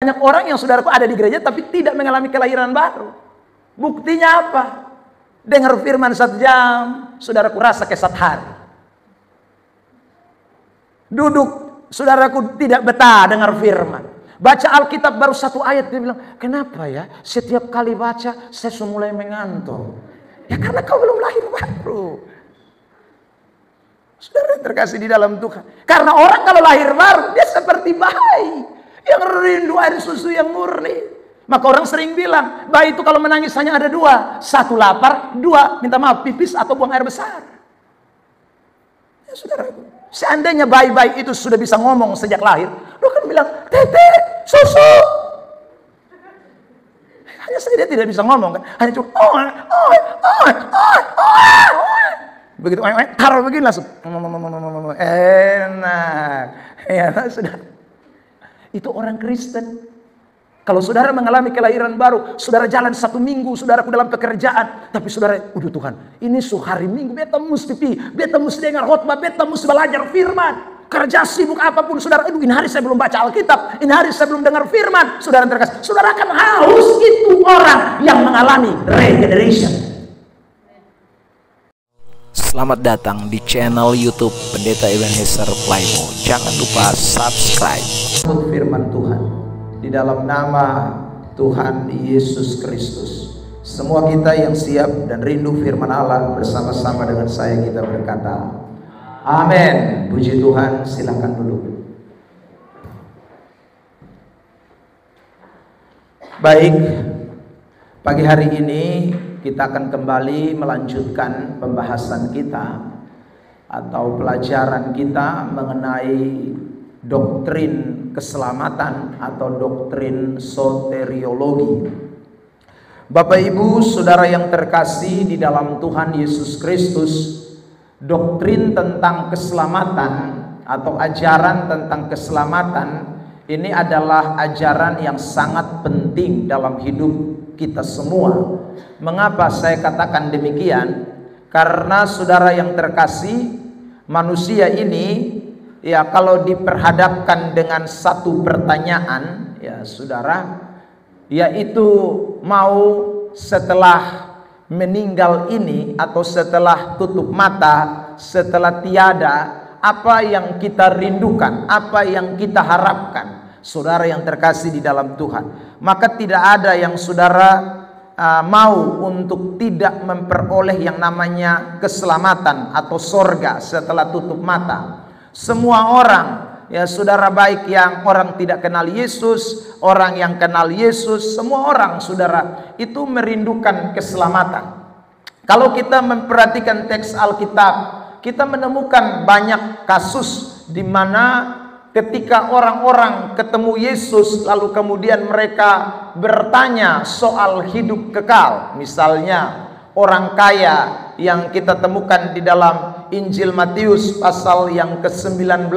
banyak orang yang saudaraku ada di gereja tapi tidak mengalami kelahiran baru. Buktinya apa? Dengar firman 1 jam, saudaraku rasa kayak 1 hari. Duduk, saudaraku tidak betah dengar firman. Baca Alkitab baru 1 ayat, dia bilang, kenapa ya setiap kali baca saya sudah mulai mengantuk? Ya karena kau belum lahir baru. Saudara terkasih di dalam Tuhan. Karena orang kalau lahir baru, dia seperti bayi yang rindu air susu yang murni. Maka orang sering bilang, bayi itu kalau menangis hanya ada 2. 1 lapar, 2 minta maaf pipis atau buang air besar. Ya saudaraku, seandainya bayi-bayi itu sudah bisa ngomong sejak lahir, lo kan bilang, tete, susu. Hanya saja dia tidak bisa ngomong kan, hanya cuma, begitu, taruh begini langsung, enak, ya sudah. Itu orang Kristen. Kalau saudara mengalami kelahiran baru, saudara jalan 1 minggu, saudaraku dalam pekerjaan, tapi saudara, udah Tuhan, ini hari Minggu, beta mesti dengar khotbah, beta mesti belajar firman. Kerja sibuk apapun, saudara, ini hari saya belum baca Alkitab, ini hari saya belum dengar firman. Saudara terkasih, saudara akan haus. Itu orang yang mengalami regeneration. Selamat datang di channel YouTube Pendeta Ebenezer Playmo. Jangan lupa subscribe. Firman Tuhan di dalam nama Tuhan Yesus Kristus. Semua kita yang siap dan rindu firman Allah, bersama-sama dengan saya kita berkata, amin. Puji Tuhan, silakan duduk. Baik, pagi hari ini kita akan kembali melanjutkan pembahasan kita atau pelajaran kita mengenai doktrin keselamatan atau doktrin soteriologi. Bapak Ibu Saudara yang terkasih di dalam Tuhan Yesus Kristus, doktrin tentang keselamatan atau ajaran tentang keselamatan ini adalah ajaran yang sangat penting dalam hidup kita semua. Mengapa saya katakan demikian? Karena saudara yang terkasih, manusia ini ya kalau diperhadapkan dengan satu pertanyaan, ya saudara, yaitu mau setelah meninggal ini atau setelah tutup mata, setelah tiada, apa yang kita rindukan, apa yang kita harapkan, saudara yang terkasih di dalam Tuhan. Maka tidak ada yang saudara mau untuk tidak memperoleh yang namanya keselamatan atau sorga setelah tutup mata. Semua orang, ya saudara, baik yang orang tidak kenal Yesus, orang yang kenal Yesus, semua orang saudara itu merindukan keselamatan. Kalau kita memperhatikan teks Alkitab, kita menemukan banyak kasus di mana ketika orang-orang ketemu Yesus lalu kemudian mereka bertanya soal hidup kekal. Misalnya orang kaya yang kita temukan di dalam Injil Matius pasal yang ke-19.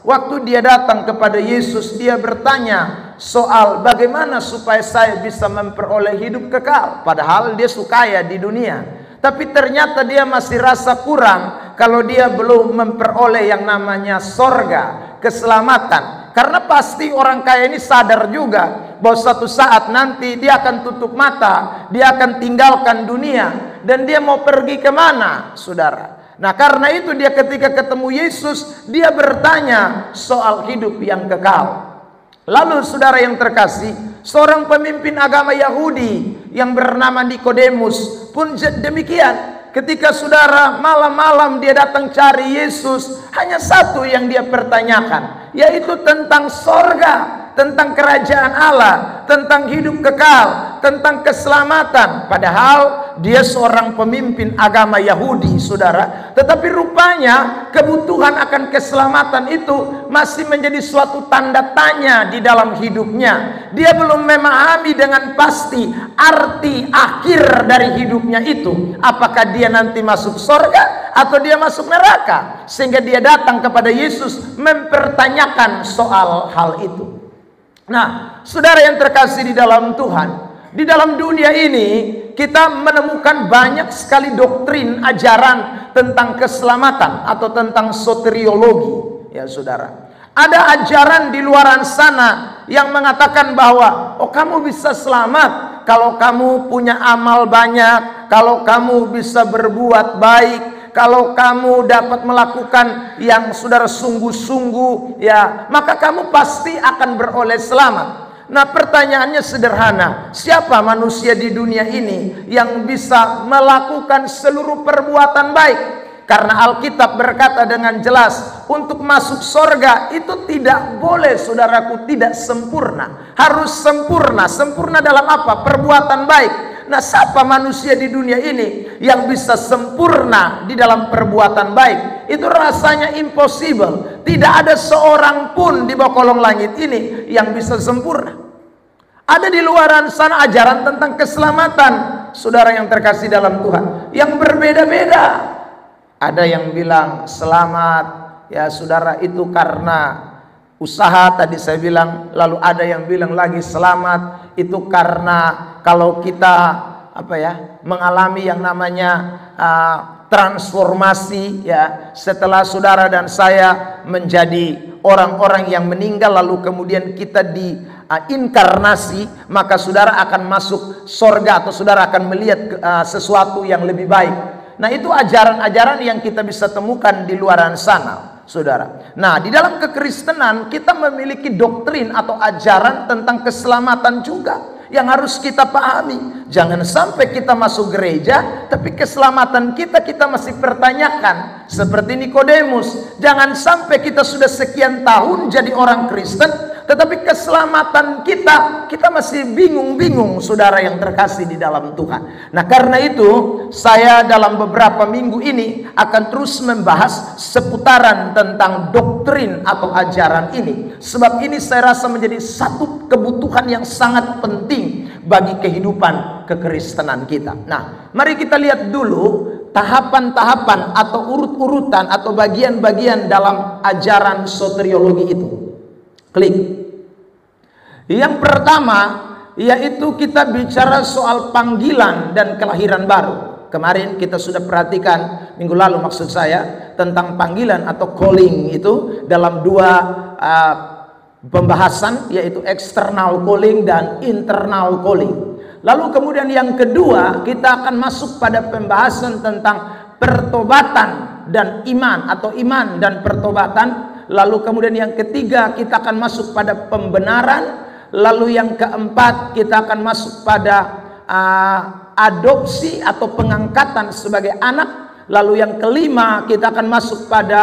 Waktu dia datang kepada Yesus, dia bertanya soal bagaimana supaya saya bisa memperoleh hidup kekal. Padahal dia kaya di dunia, tapi ternyata dia masih rasa kurang kalau dia belum memperoleh yang namanya sorga, keselamatan. Karena pasti orang kaya ini sadar juga bahwa suatu saat nanti dia akan tutup mata, dia akan tinggalkan dunia, dan dia mau pergi kemana, saudara? Nah karena itu dia ketika ketemu Yesus, dia bertanya soal hidup yang kekal. Lalu saudara yang terkasih, seorang pemimpin agama Yahudi yang bernama Nikodemus pun demikian. Ketika saudara malam-malam dia datang cari Yesus, hanya satu yang dia pertanyakan, yaitu tentang sorga, tentang kerajaan Allah, tentang hidup kekal, tentang keselamatan. Padahal dia seorang pemimpin agama Yahudi, saudara. Tetapi rupanya kebutuhan akan keselamatan itu masih menjadi suatu tanda tanya di dalam hidupnya. Dia belum memahami dengan pasti arti akhir dari hidupnya itu. Apakah dia nanti masuk surga atau dia masuk neraka? Sehingga dia datang kepada Yesus mempertanyakan soal hal itu. Nah, saudara yang terkasih di dalam Tuhan, di dalam dunia ini kita menemukan banyak sekali doktrin ajaran tentang keselamatan atau tentang soteriologi, ya saudara. Ada ajaran di luaran sana yang mengatakan bahwa oh kamu bisa selamat kalau kamu punya amal banyak, kalau kamu bisa berbuat baik, kalau kamu dapat melakukan yang saudara sungguh-sungguh, ya maka kamu pasti akan beroleh selamat. Nah, pertanyaannya sederhana, siapa manusia di dunia ini yang bisa melakukan seluruh perbuatan baik? Karena Alkitab berkata dengan jelas, untuk masuk sorga itu tidak boleh, saudaraku, tidak sempurna. Harus sempurna. Sempurna dalam apa? Perbuatan baik. Nah, siapa manusia di dunia ini yang bisa sempurna di dalam perbuatan baik? Itu rasanya impossible. Tidak ada seorang pun di bawah kolong langit ini yang bisa sempurna. Ada di luaran sana ajaran tentang keselamatan, saudara yang terkasih dalam Tuhan, yang berbeda-beda. Ada yang bilang selamat, ya saudara, itu karena usaha, tadi saya bilang. Lalu ada yang bilang lagi selamat itu karena kalau kita mengalami yang namanya transformasi, ya, setelah saudara dan saya menjadi orang-orang yang meninggal lalu kemudian kita diinkarnasi, maka saudara akan masuk sorga atau saudara akan melihat sesuatu yang lebih baik. Nah, itu ajaran-ajaran yang kita bisa temukan di luaran sana, saudara. Nah, di dalam kekristenan kita memiliki doktrin atau ajaran tentang keselamatan juga yang harus kita pahami. Jangan sampai kita masuk gereja tapi keselamatan kita masih pertanyakan seperti Nikodemus. Jangan sampai kita sudah sekian tahun jadi orang Kristen tetapi keselamatan kita masih bingung-bingung, saudara yang terkasih di dalam Tuhan. Nah, karena itu saya dalam beberapa minggu ini akan terus membahas seputaran tentang doktrin atau ajaran ini. Sebab ini saya rasa menjadi satu kebutuhan yang sangat penting bagi kehidupan kekristenan kita. Nah, mari kita lihat dulu tahapan-tahapan atau urut-urutan atau bagian-bagian dalam ajaran soteriologi itu. Klik. Yang pertama yaitu kita bicara soal panggilan dan kelahiran baru. Kemarin kita sudah perhatikan, minggu lalu maksud saya, tentang panggilan atau calling itu dalam dua pembahasan, yaitu external calling dan internal calling. Lalu kemudian yang kedua kita akan masuk pada pembahasan tentang pertobatan dan iman atau iman dan pertobatan. Lalu kemudian yang ketiga kita akan masuk pada pembenaran. Lalu yang keempat kita akan masuk pada adopsi atau pengangkatan sebagai anak. Lalu yang kelima kita akan masuk pada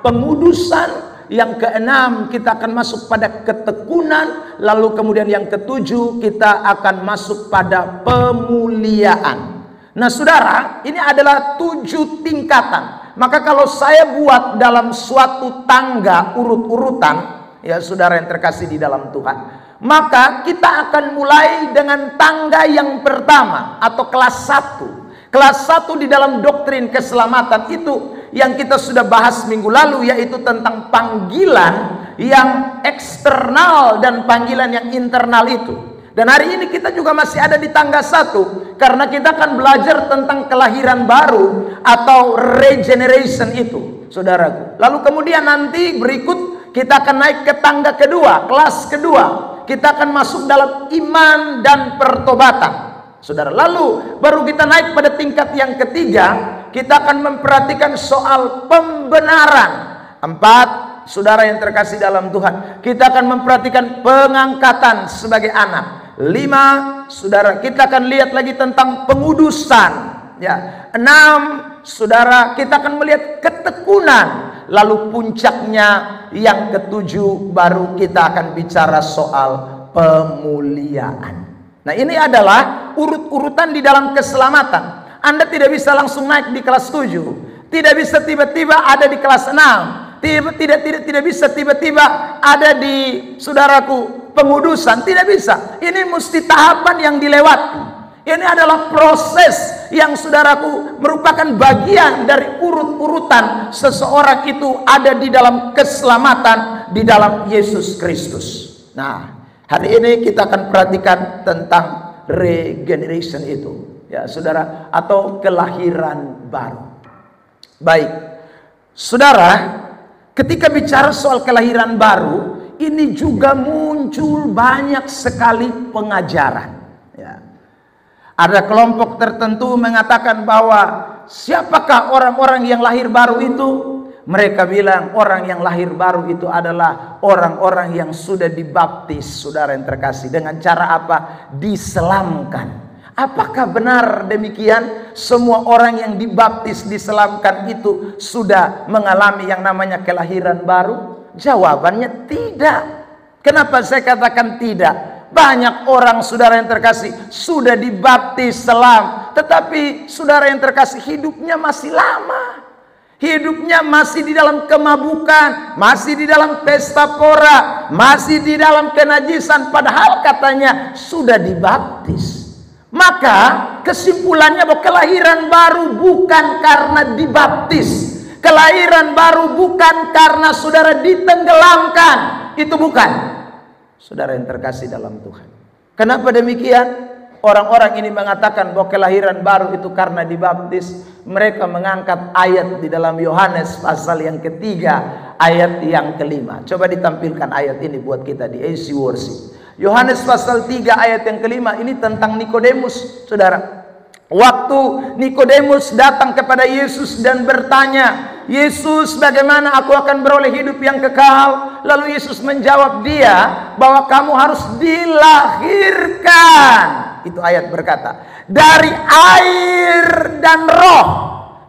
pengudusan. Yang keenam kita akan masuk pada ketekunan. Lalu kemudian yang ketujuh kita akan masuk pada pemuliaan. Nah, saudara, ini adalah 7 tingkatan. Maka kalau saya buat dalam suatu tangga urut-urutan, ya saudara yang terkasih di dalam Tuhan, maka kita akan mulai dengan tangga yang pertama atau kelas 1. Kelas 1 di dalam doktrin keselamatan itu yang kita sudah bahas minggu lalu, yaitu tentang panggilan yang eksternal dan panggilan yang internal itu. Dan hari ini kita juga masih ada di tangga 1 karena kita akan belajar tentang kelahiran baru atau regeneration itu, saudaraku. Lalu kemudian nanti berikut kita akan naik ke tangga kedua, kelas kedua. Kita akan masuk dalam iman dan pertobatan, saudara. Lalu baru kita naik pada tingkat yang ketiga, kita akan memperhatikan soal pembenaran. 4, saudara yang terkasih dalam Tuhan, kita akan memperhatikan pengangkatan sebagai anak. 5, saudara, kita akan lihat lagi tentang pengudusan, ya. 6, saudara, kita akan melihat ketekunan. Lalu puncaknya yang ketujuh baru kita akan bicara soal pemuliaan. Nah, ini adalah urut-urutan di dalam keselamatan. Anda tidak bisa langsung naik di kelas 7, tidak bisa tiba-tiba ada di kelas 6, tidak bisa tiba-tiba ada di, saudaraku, pengudusan. Tidak bisa. Ini mesti tahapan yang dilewati. Ini adalah proses yang, saudaraku, merupakan bagian dari urut-urutan seseorang itu ada di dalam keselamatan di dalam Yesus Kristus. Nah, hari ini kita akan perhatikan tentang regeneration itu, ya saudara, atau kelahiran baru. Baik, saudara, ketika bicara soal kelahiran baru, ini juga muncul muncul banyak sekali pengajaran. Ya. Ada kelompok tertentu mengatakan bahwa siapakah orang-orang yang lahir baru itu? Mereka bilang orang yang lahir baru itu adalah orang-orang yang sudah dibaptis, saudara yang terkasih. Dengan cara apa? Diselamkan. Apakah benar demikian? Semua orang yang dibaptis, diselamkan itu sudah mengalami yang namanya kelahiran baru? Jawabannya tidak. Kenapa saya katakan tidak? Banyak orang, saudara yang terkasih, sudah dibaptis, selam, tetapi saudara yang terkasih hidupnya masih lama. Hidupnya masih di dalam kemabukan, masih di dalam pesta pora, masih di dalam kenajisan, padahal katanya sudah dibaptis. Maka kesimpulannya bahwa kelahiran baru bukan karena dibaptis, kelahiran baru bukan karena saudara ditenggelamkan, itu bukan, saudara yang terkasih dalam Tuhan. Kenapa demikian? Orang-orang ini mengatakan bahwa kelahiran baru itu karena dibaptis. Mereka mengangkat ayat di dalam Yohanes pasal yang ketiga, ayat yang kelima. Coba ditampilkan ayat ini buat kita di AC Worship. Yohanes pasal 3 ayat yang kelima, ini tentang Nikodemus, saudara. Waktu Nikodemus datang kepada Yesus dan bertanya, Yesus, bagaimana aku akan beroleh hidup yang kekal? Lalu Yesus menjawab dia bahwa kamu harus dilahirkan. Itu ayat berkata, dari air dan roh.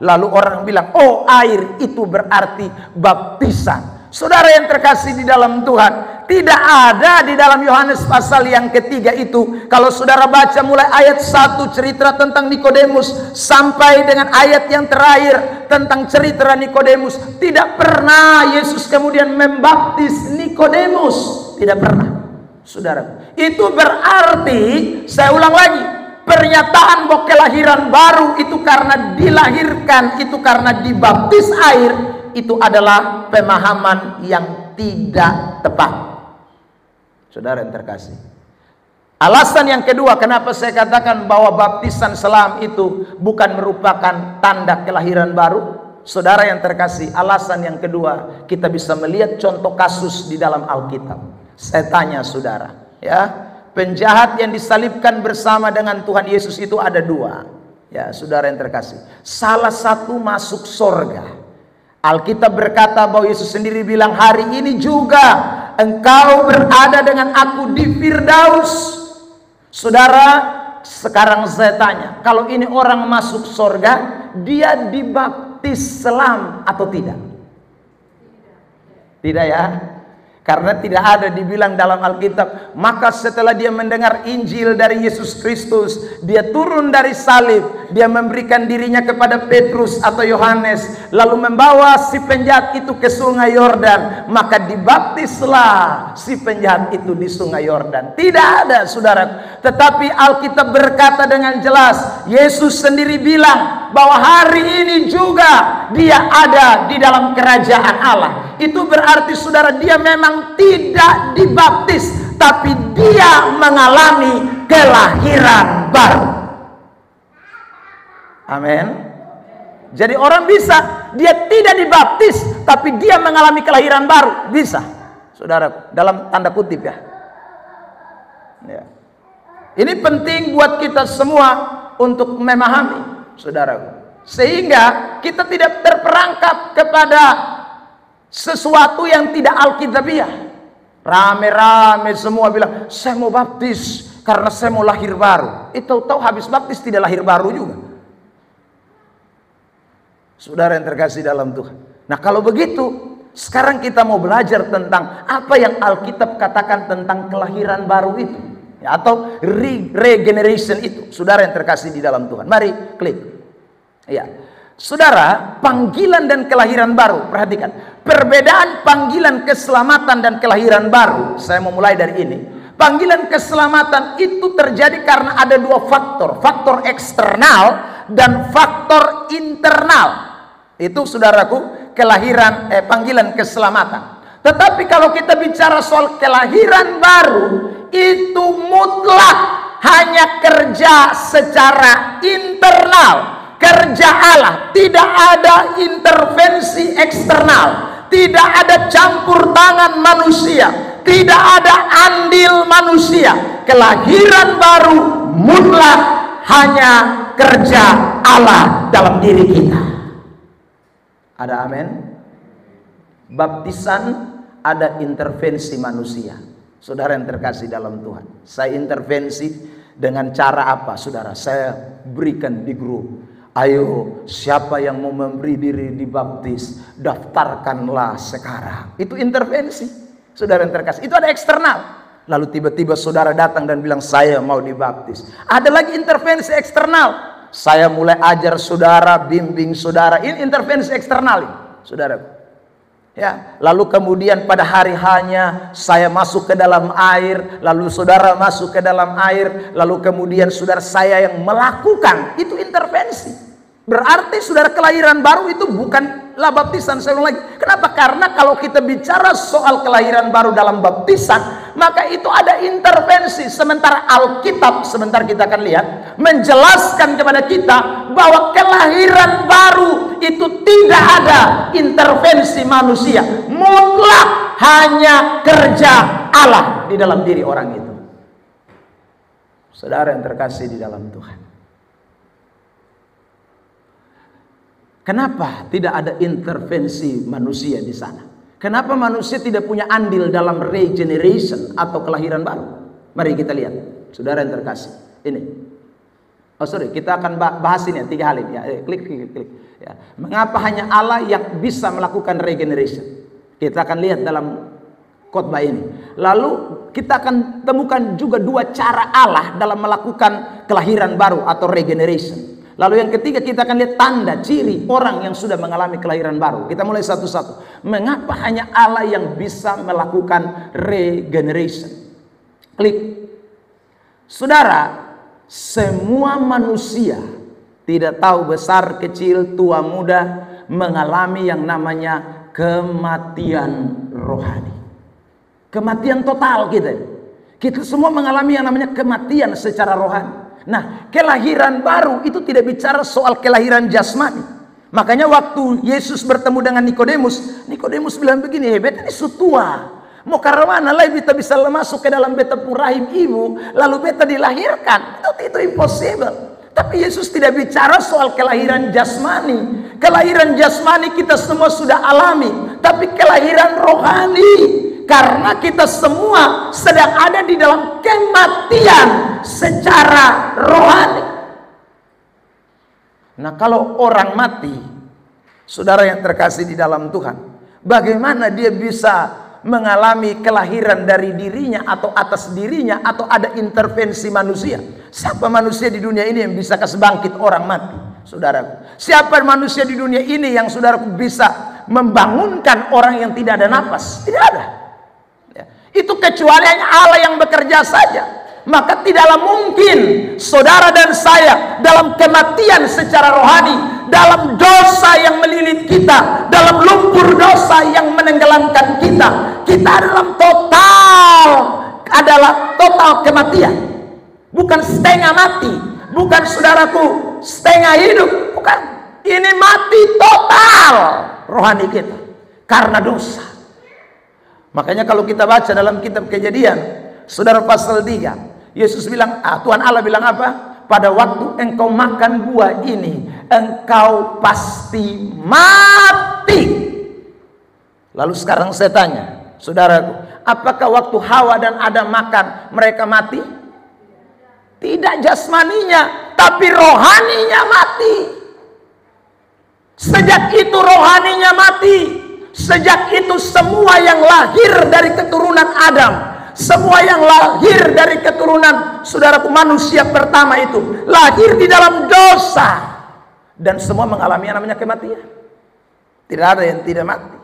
Lalu orang bilang, oh air itu berarti baptisan. Saudara yang terkasih di dalam Tuhan, tidak ada di dalam Yohanes pasal yang ketiga itu. Kalau saudara baca mulai ayat 1 cerita tentang Nikodemus sampai dengan ayat yang terakhir tentang cerita Nikodemus, tidak pernah Yesus kemudian membaptis Nikodemus. Tidak pernah. Saudara, itu berarti, saya ulang lagi, pernyataan bahwa kelahiran baru itu karena dilahirkan, itu karena dibaptis air, itu adalah pemahaman yang tidak tepat. Saudara yang terkasih, alasan yang kedua kenapa saya katakan bahwa baptisan selam itu bukan merupakan tanda kelahiran baru, saudara yang terkasih, alasan yang kedua, kita bisa melihat contoh kasus di dalam Alkitab. Saya tanya saudara, ya, penjahat yang disalibkan bersama dengan Tuhan Yesus itu ada dua, ya, saudara yang terkasih. Salah satu masuk sorga. Alkitab berkata bahwa Yesus sendiri bilang, hari ini juga engkau berada dengan aku di Firdaus. Saudara, sekarang saya tanya, kalau ini orang masuk sorga, dia dibaptis selam atau tidak? Tidak, ya. Karena tidak ada dibilang dalam Alkitab, maka setelah dia mendengar Injil dari Yesus Kristus, dia turun dari salib, dia memberikan dirinya kepada Petrus atau Yohanes, lalu membawa si penjahat itu ke sungai Yordan, maka dibaptislah si penjahat itu di sungai Yordan. Tidak ada, saudara. Tetapi Alkitab berkata dengan jelas, Yesus sendiri bilang bahwa hari ini juga dia ada di dalam kerajaan Allah. Itu berarti saudara, dia memang tidak dibaptis, tapi dia mengalami kelahiran baru. Amin. Jadi orang bisa, dia tidak dibaptis, tapi dia mengalami kelahiran baru. Bisa, saudara, dalam tanda kutip, ya. Ini penting buat kita semua untuk memahami, saudara, sehingga kita tidak terperangkap kepada sesuatu yang tidak alkitabiah. Rame-rame semua bilang, saya mau baptis karena saya mau lahir baru. Itu tahu habis baptis tidak lahir baru juga. Saudara yang terkasih dalam Tuhan. Nah, kalau begitu, sekarang kita mau belajar tentang apa yang Alkitab katakan tentang kelahiran baru itu, ya, atau regeneration itu. Saudara yang terkasih di dalam Tuhan, mari klik. Ya. Saudara, panggilan dan kelahiran baru, perhatikan perbedaan panggilan keselamatan dan kelahiran baru. Saya mau mulai dari ini. Panggilan keselamatan itu terjadi karena ada dua faktor, faktor eksternal dan faktor internal. Itu saudaraku, panggilan keselamatan. Tetapi kalau kita bicara soal kelahiran baru, itu mutlak hanya kerja secara internal. Kerja Allah, tidak ada intervensi eksternal, tidak ada campur tangan manusia, Tidak ada andil manusia. Kelahiran baru mutlak hanya kerja Allah dalam diri kita. Ada amin? Baptisan ada intervensi manusia. Saudara yang terkasih dalam Tuhan, saya intervensi dengan cara apa? Saudara, saya berikan di grup. Ayo, siapa yang mau memberi diri dibaptis, daftarkanlah sekarang. Itu intervensi. Saudara yang terkasih, itu ada eksternal. Lalu tiba-tiba saudara datang dan bilang, saya mau dibaptis. Ada lagi intervensi eksternal. Saya mulai ajar saudara, bimbing saudara. Ini intervensi eksternal, saudara. Ya, lalu kemudian pada hari hanya saya masuk ke dalam air, lalu saudara masuk ke dalam air, lalu kemudian saudara saya yang melakukan, itu intervensi. Berarti saudara kelahiran baru itu bukanlah baptisan. Saya ulang lagi. Kenapa? Karena kalau kita bicara soal kelahiran baru dalam baptisan, maka itu ada intervensi. Sementara Alkitab, sebentar kita akan lihat, menjelaskan kepada kita bahwa kelahiran baru itu tidak ada intervensi manusia. Mutlak hanya kerja Allah di dalam diri orang itu. Saudara yang terkasih di dalam Tuhan, kenapa tidak ada intervensi manusia di sana? Kenapa manusia tidak punya andil dalam regeneration atau kelahiran baru? Mari kita lihat, saudara yang terkasih. Ini, kita akan bahas ini 3 hal ini. Ya, klik. Ya. Mengapa hanya Allah yang bisa melakukan regeneration? Kita akan lihat dalam khotbah ini. Lalu kita akan temukan juga 2 cara Allah dalam melakukan kelahiran baru atau regeneration. Lalu yang ketiga kita akan lihat tanda, ciri orang yang sudah mengalami kelahiran baru. Kita mulai satu-satu. Mengapa hanya Allah yang bisa melakukan regeneration? Klik. Saudara, semua manusia, tidak tahu besar, kecil, tua, muda, mengalami yang namanya kematian rohani. Kematian total kita. Kita semua mengalami yang namanya kematian secara rohani. Nah, kelahiran baru itu tidak bicara soal kelahiran jasmani. Makanya waktu Yesus bertemu dengan Nikodemus, Nikodemus bilang begini, beta ini sutua. Mau karena mana lagi beta bisa masuk ke dalam beta rahim ibu, lalu beta dilahirkan? Itu impossible. Tapi Yesus tidak bicara soal kelahiran jasmani. Kelahiran jasmani kita semua sudah alami. Tapi kelahiran rohani, karena kita semua sedang ada di dalam kematian secara rohani. Nah, kalau orang mati, saudara yang terkasih di dalam Tuhan, bagaimana dia bisa mengalami kelahiran dari dirinya atau atas dirinya, atau ada intervensi manusia? Siapa manusia di dunia ini yang bisa kasih bangkit orang mati? Saudaraku, siapa manusia di dunia ini yang saudaraku bisa membangunkan orang yang tidak ada napas? Tidak ada. Itu kecuali hanya Allah yang bekerja saja. Maka tidaklah mungkin saudara dan saya dalam kematian secara rohani, dalam dosa yang melilit kita, dalam lumpur dosa yang menenggelamkan kita, kita adalah total kematian. Bukan setengah mati, bukan saudaraku setengah hidup, bukan. Ini mati total rohani kita karena dosa. Makanya kalau kita baca dalam kitab Kejadian, saudara, pasal 3, Yesus bilang, Tuhan Allah bilang apa? Pada waktu engkau makan buah ini, engkau pasti mati. Lalu sekarang saya tanya, saudaraku, apakah waktu Hawa dan Adam makan, mereka mati? Tidak jasmaninya, tapi rohaninya mati. Sejak itu rohaninya mati. Sejak itu semua yang lahir dari keturunan Adam, semua yang lahir dari keturunan saudaraku manusia pertama itu lahir di dalam dosa, dan semua mengalami yang namanya kematian. Tidak ada yang tidak mati.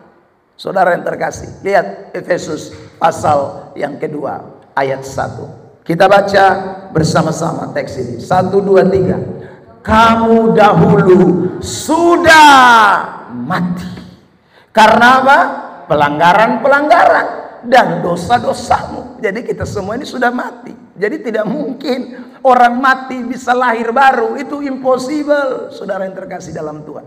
Saudara yang terkasih, lihat Efesus pasal yang kedua ayat 1. Kita baca bersama-sama teks ini. 1, 2, 3. Kamu dahulu sudah mati. Karena apa? Pelanggaran-pelanggaran dan dosa-dosamu. Jadi kita semua ini sudah mati. Jadi tidak mungkin orang mati bisa lahir baru. Itu impossible, saudara yang terkasih dalam Tuhan.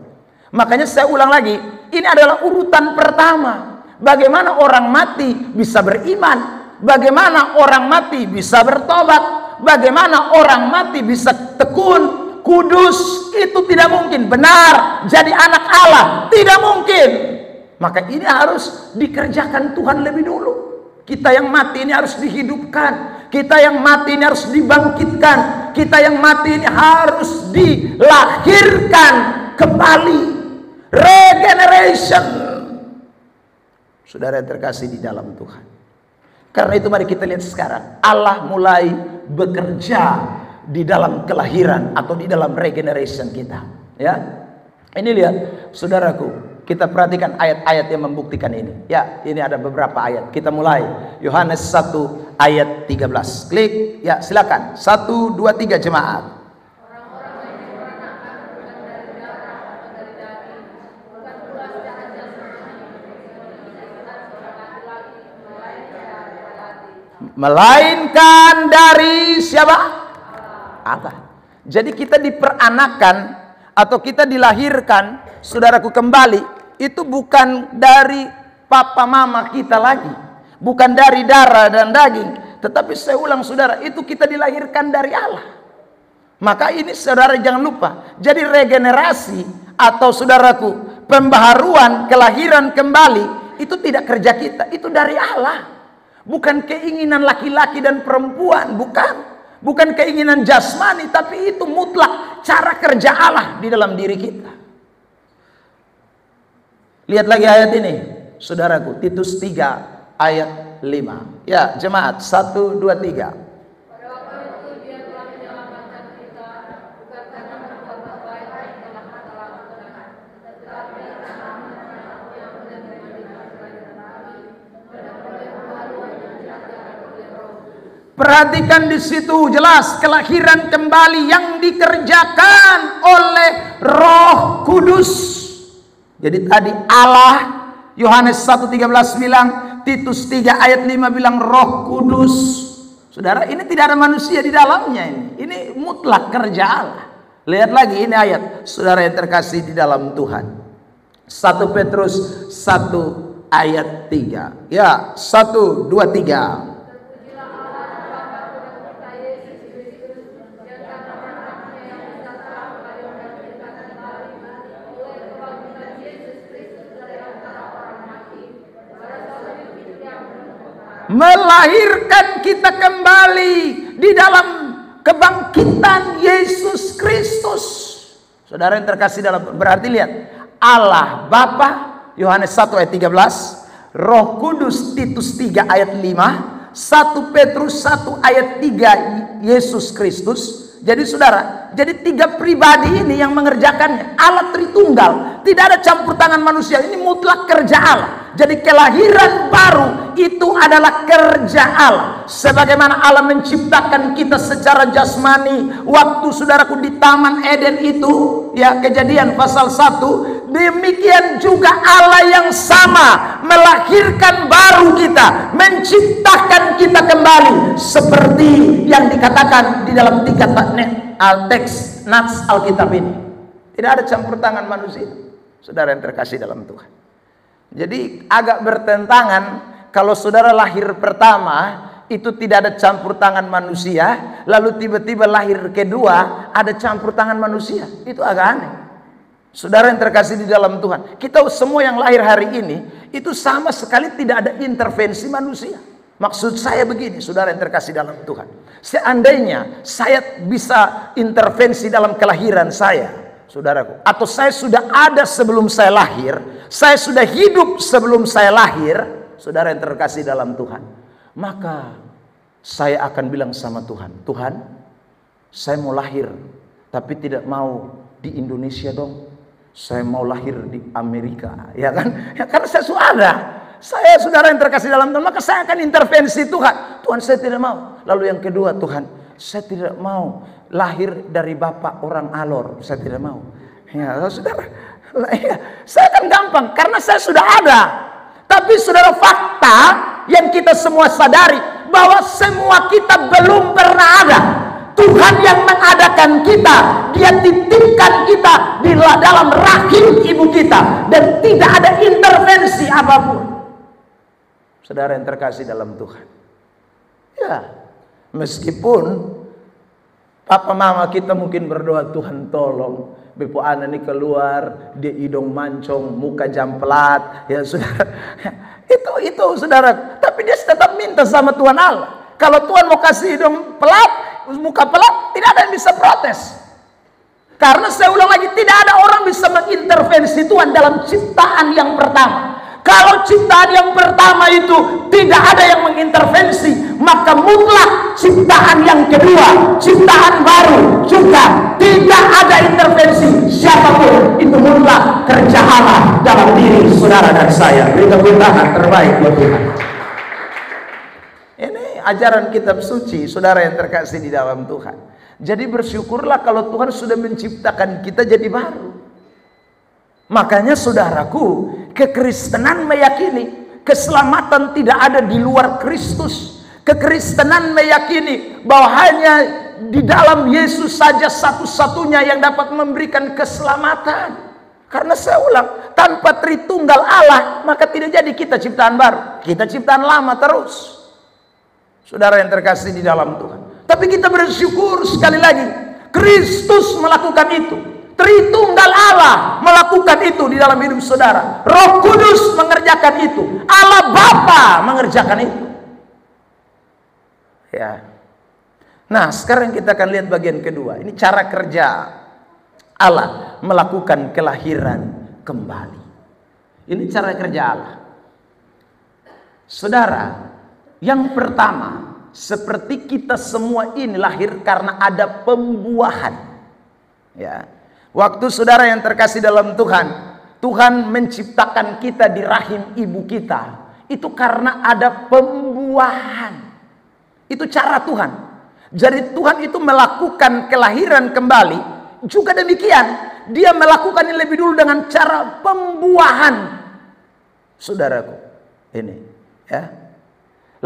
Makanya saya ulang lagi, ini adalah urutan pertama. Bagaimana orang mati bisa beriman? Bagaimana orang mati bisa bertobat? Bagaimana orang mati bisa tekun, kudus? Itu tidak mungkin. Benar, jadi anak Allah tidak mungkin. Maka ini harus dikerjakan Tuhan lebih dulu. Kita yang mati ini harus dihidupkan. Kita yang mati ini harus dibangkitkan. Kita yang mati ini harus dilahirkan kembali. Regeneration. Saudara yang terkasih di dalam Tuhan. Karena itu mari kita lihat sekarang. Allah mulai bekerja di dalam kelahiran atau di dalam regeneration kita. Ya, ini lihat saudaraku. Kita perhatikan ayat-ayat yang membuktikan ini. Ya, ini ada beberapa ayat. Kita mulai. Yohanes 1 ayat 13. Klik. Ya, silakan. 1, 2, 3 jemaat. Melainkan dari siapa? Allah. Jadi kita diperanakan atau kita dilahirkan, saudaraku, kembali, itu bukan dari papa mama kita lagi, bukan dari darah dan daging, tetapi saya ulang saudara, itu kita dilahirkan dari Allah. Maka ini saudara jangan lupa. Jadi regenerasi atau saudaraku, pembaharuan, kelahiran kembali, itu tidak kerja kita, itu dari Allah. Bukan keinginan laki-laki dan perempuan, bukan keinginan jasmani, tapi itu mutlak cara kerja Allah di dalam diri kita. Lihat lagi ayat ini, saudaraku, Titus 3 ayat 5. Ya, jemaat, 1, 2, 3. Perhatikan di situ jelas kelahiran kembali yang dikerjakan oleh Roh Kudus. Jadi tadi Allah, Yohanes 1:13 bilang, Titus 3 ayat 5 bilang Roh Kudus. Saudara, ini tidak ada manusia di dalamnya ini. Ini mutlak kerja Allah. Lihat lagi ini ayat, saudara yang terkasih di dalam Tuhan. 1 Petrus 1 ayat 3. Ya, 1, 2, 3. Melahirkan kita kembali di dalam kebangkitan Yesus Kristus. Saudara yang terkasih dalam, berarti lihat, Allah Bapa, Yohanes 1 ayat 13, Roh Kudus, Titus 3 ayat 5, 1 Petrus 1 ayat 3, Yesus Kristus. Jadi saudara, jadi 3 pribadi ini yang mengerjakannya. Allah Tritunggal, tidak ada campur tangan manusia. Ini mutlak kerja Allah. Jadi kelahiran baru itu adalah kerja Allah. Sebagaimana Allah menciptakan kita secara jasmani waktu saudaraku di Taman Eden itu, ya, Kejadian pasal 1, demikian juga Allah yang sama melahirkan baru kita, menciptakan kita kembali seperti yang dikatakan di dalam 3 teks nats Alkitab ini. Tidak ada campur tangan manusia, saudara yang terkasih dalam Tuhan. Jadi agak bertentangan kalau saudara lahir pertama itu tidak ada campur tangan manusia, lalu tiba-tiba lahir kedua ada campur tangan manusia. Itu agak aneh. Saudara yang terkasih di dalam Tuhan, kita semua yang lahir hari ini itu sama sekali tidak ada intervensi manusia. Maksud saya begini, saudara yang terkasih dalam Tuhan, seandainya saya bisa intervensi dalam kelahiran saya, saudaraku, atau saya sudah ada sebelum saya lahir, saya sudah hidup sebelum saya lahir, saudara yang terkasih dalam Tuhan, maka saya akan bilang sama Tuhan, Tuhan, saya mau lahir, tapi tidak mau di Indonesia dong, saya mau lahir di Amerika, ya kan? Ya, karena saya sudah ada. Saya saudara yang terkasih dalam Tuhan, maka saya akan intervensi Tuhan. Tuhan, saya tidak mau. Lalu yang kedua, Tuhan, saya tidak mau lahir dari bapak orang Alor. Saya tidak mau. Ya, saudara, ya, saya akan gampang karena saya sudah ada. Tapi saudara, fakta yang kita semua sadari bahwa semua kita belum pernah ada. Tuhan yang mengadakan kita, Dia titipkan kita di dalam rahim ibu kita dan tidak ada intervensi apapun. Saudara yang terkasih dalam Tuhan. Ya, meskipun papa mama kita mungkin berdoa, Tuhan tolong bepo anak ini keluar, dia hidung mancung, muka jamplat, ya saudara. Itu saudara. Tapi dia tetap minta sama Tuhan Allah. Kalau Tuhan mau kasih hidung pelat, muka pelat, tidak ada yang bisa protes. Karena saya ulang lagi, tidak ada orang bisa mengintervensi Tuhan dalam ciptaan yang pertama. Kalau ciptaan yang pertama itu tidak ada yang mengintervensi, maka mutlak ciptaan yang kedua, ciptaan baru juga tidak ada intervensi siapapun. Itu mutlak kerja Allah dalam diri saudara dan saya. Beri tepuk tangan terbaik buat Tuhan. Ini ajaran kitab suci, saudara yang terkasih di dalam Tuhan. Jadi bersyukurlah kalau Tuhan sudah menciptakan kita jadi baru. Makanya saudaraku, kekristenan meyakini keselamatan tidak ada di luar Kristus. Kekristenan meyakini bahwa hanya di dalam Yesus saja satu-satunya yang dapat memberikan keselamatan. Karena saya ulang, tanpa Tritunggal Allah, maka tidak jadi kita ciptaan baru. Kita ciptaan lama terus. Saudara yang terkasih di dalam Tuhan. Tapi kita bersyukur sekali lagi, Kristus melakukan itu. Tritunggal Allah melakukan itu di dalam hidup saudara. Roh Kudus mengerjakan itu. Allah Bapa mengerjakan itu. Ya. Nah, sekarang kita akan lihat bagian kedua. Ini cara kerja Allah melakukan kelahiran kembali. Ini cara kerja Allah. Saudara, yang pertama, seperti kita semua ini lahir karena ada pembuahan. Ya. Waktu saudara yang terkasih dalam Tuhan, Tuhan menciptakan kita di rahim ibu kita. Itu karena ada pembuahan. Itu cara Tuhan. Jadi Tuhan itu melakukan kelahiran kembali. Juga demikian, dia melakukannya lebih dulu dengan cara pembuahan. Saudaraku, ini ya.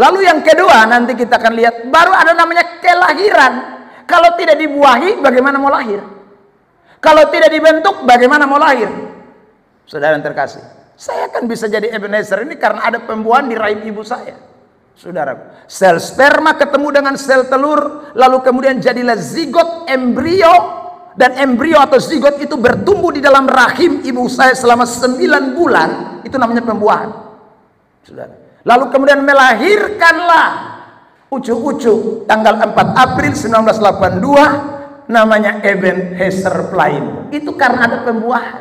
Lalu yang kedua nanti kita akan lihat, baru ada namanya kelahiran. Kalau tidak dibuahi, bagaimana mau lahir? Kalau tidak dibentuk, bagaimana mau lahir? Saudara yang terkasih, saya kan bisa jadi Ebenezer ini karena ada pembuahan di rahim ibu saya. Saudaraku, sel sperma ketemu dengan sel telur, lalu kemudian jadilah zigot, embrio, dan embrio atau zigot itu bertumbuh di dalam rahim ibu saya selama 9 bulan. Itu namanya pembuahan. Saudara. Lalu kemudian melahirkanlah ucuk-ucuk tanggal 4 April 1982. Namanya Ebenezer Playmo. Itu karena ada pembuahan.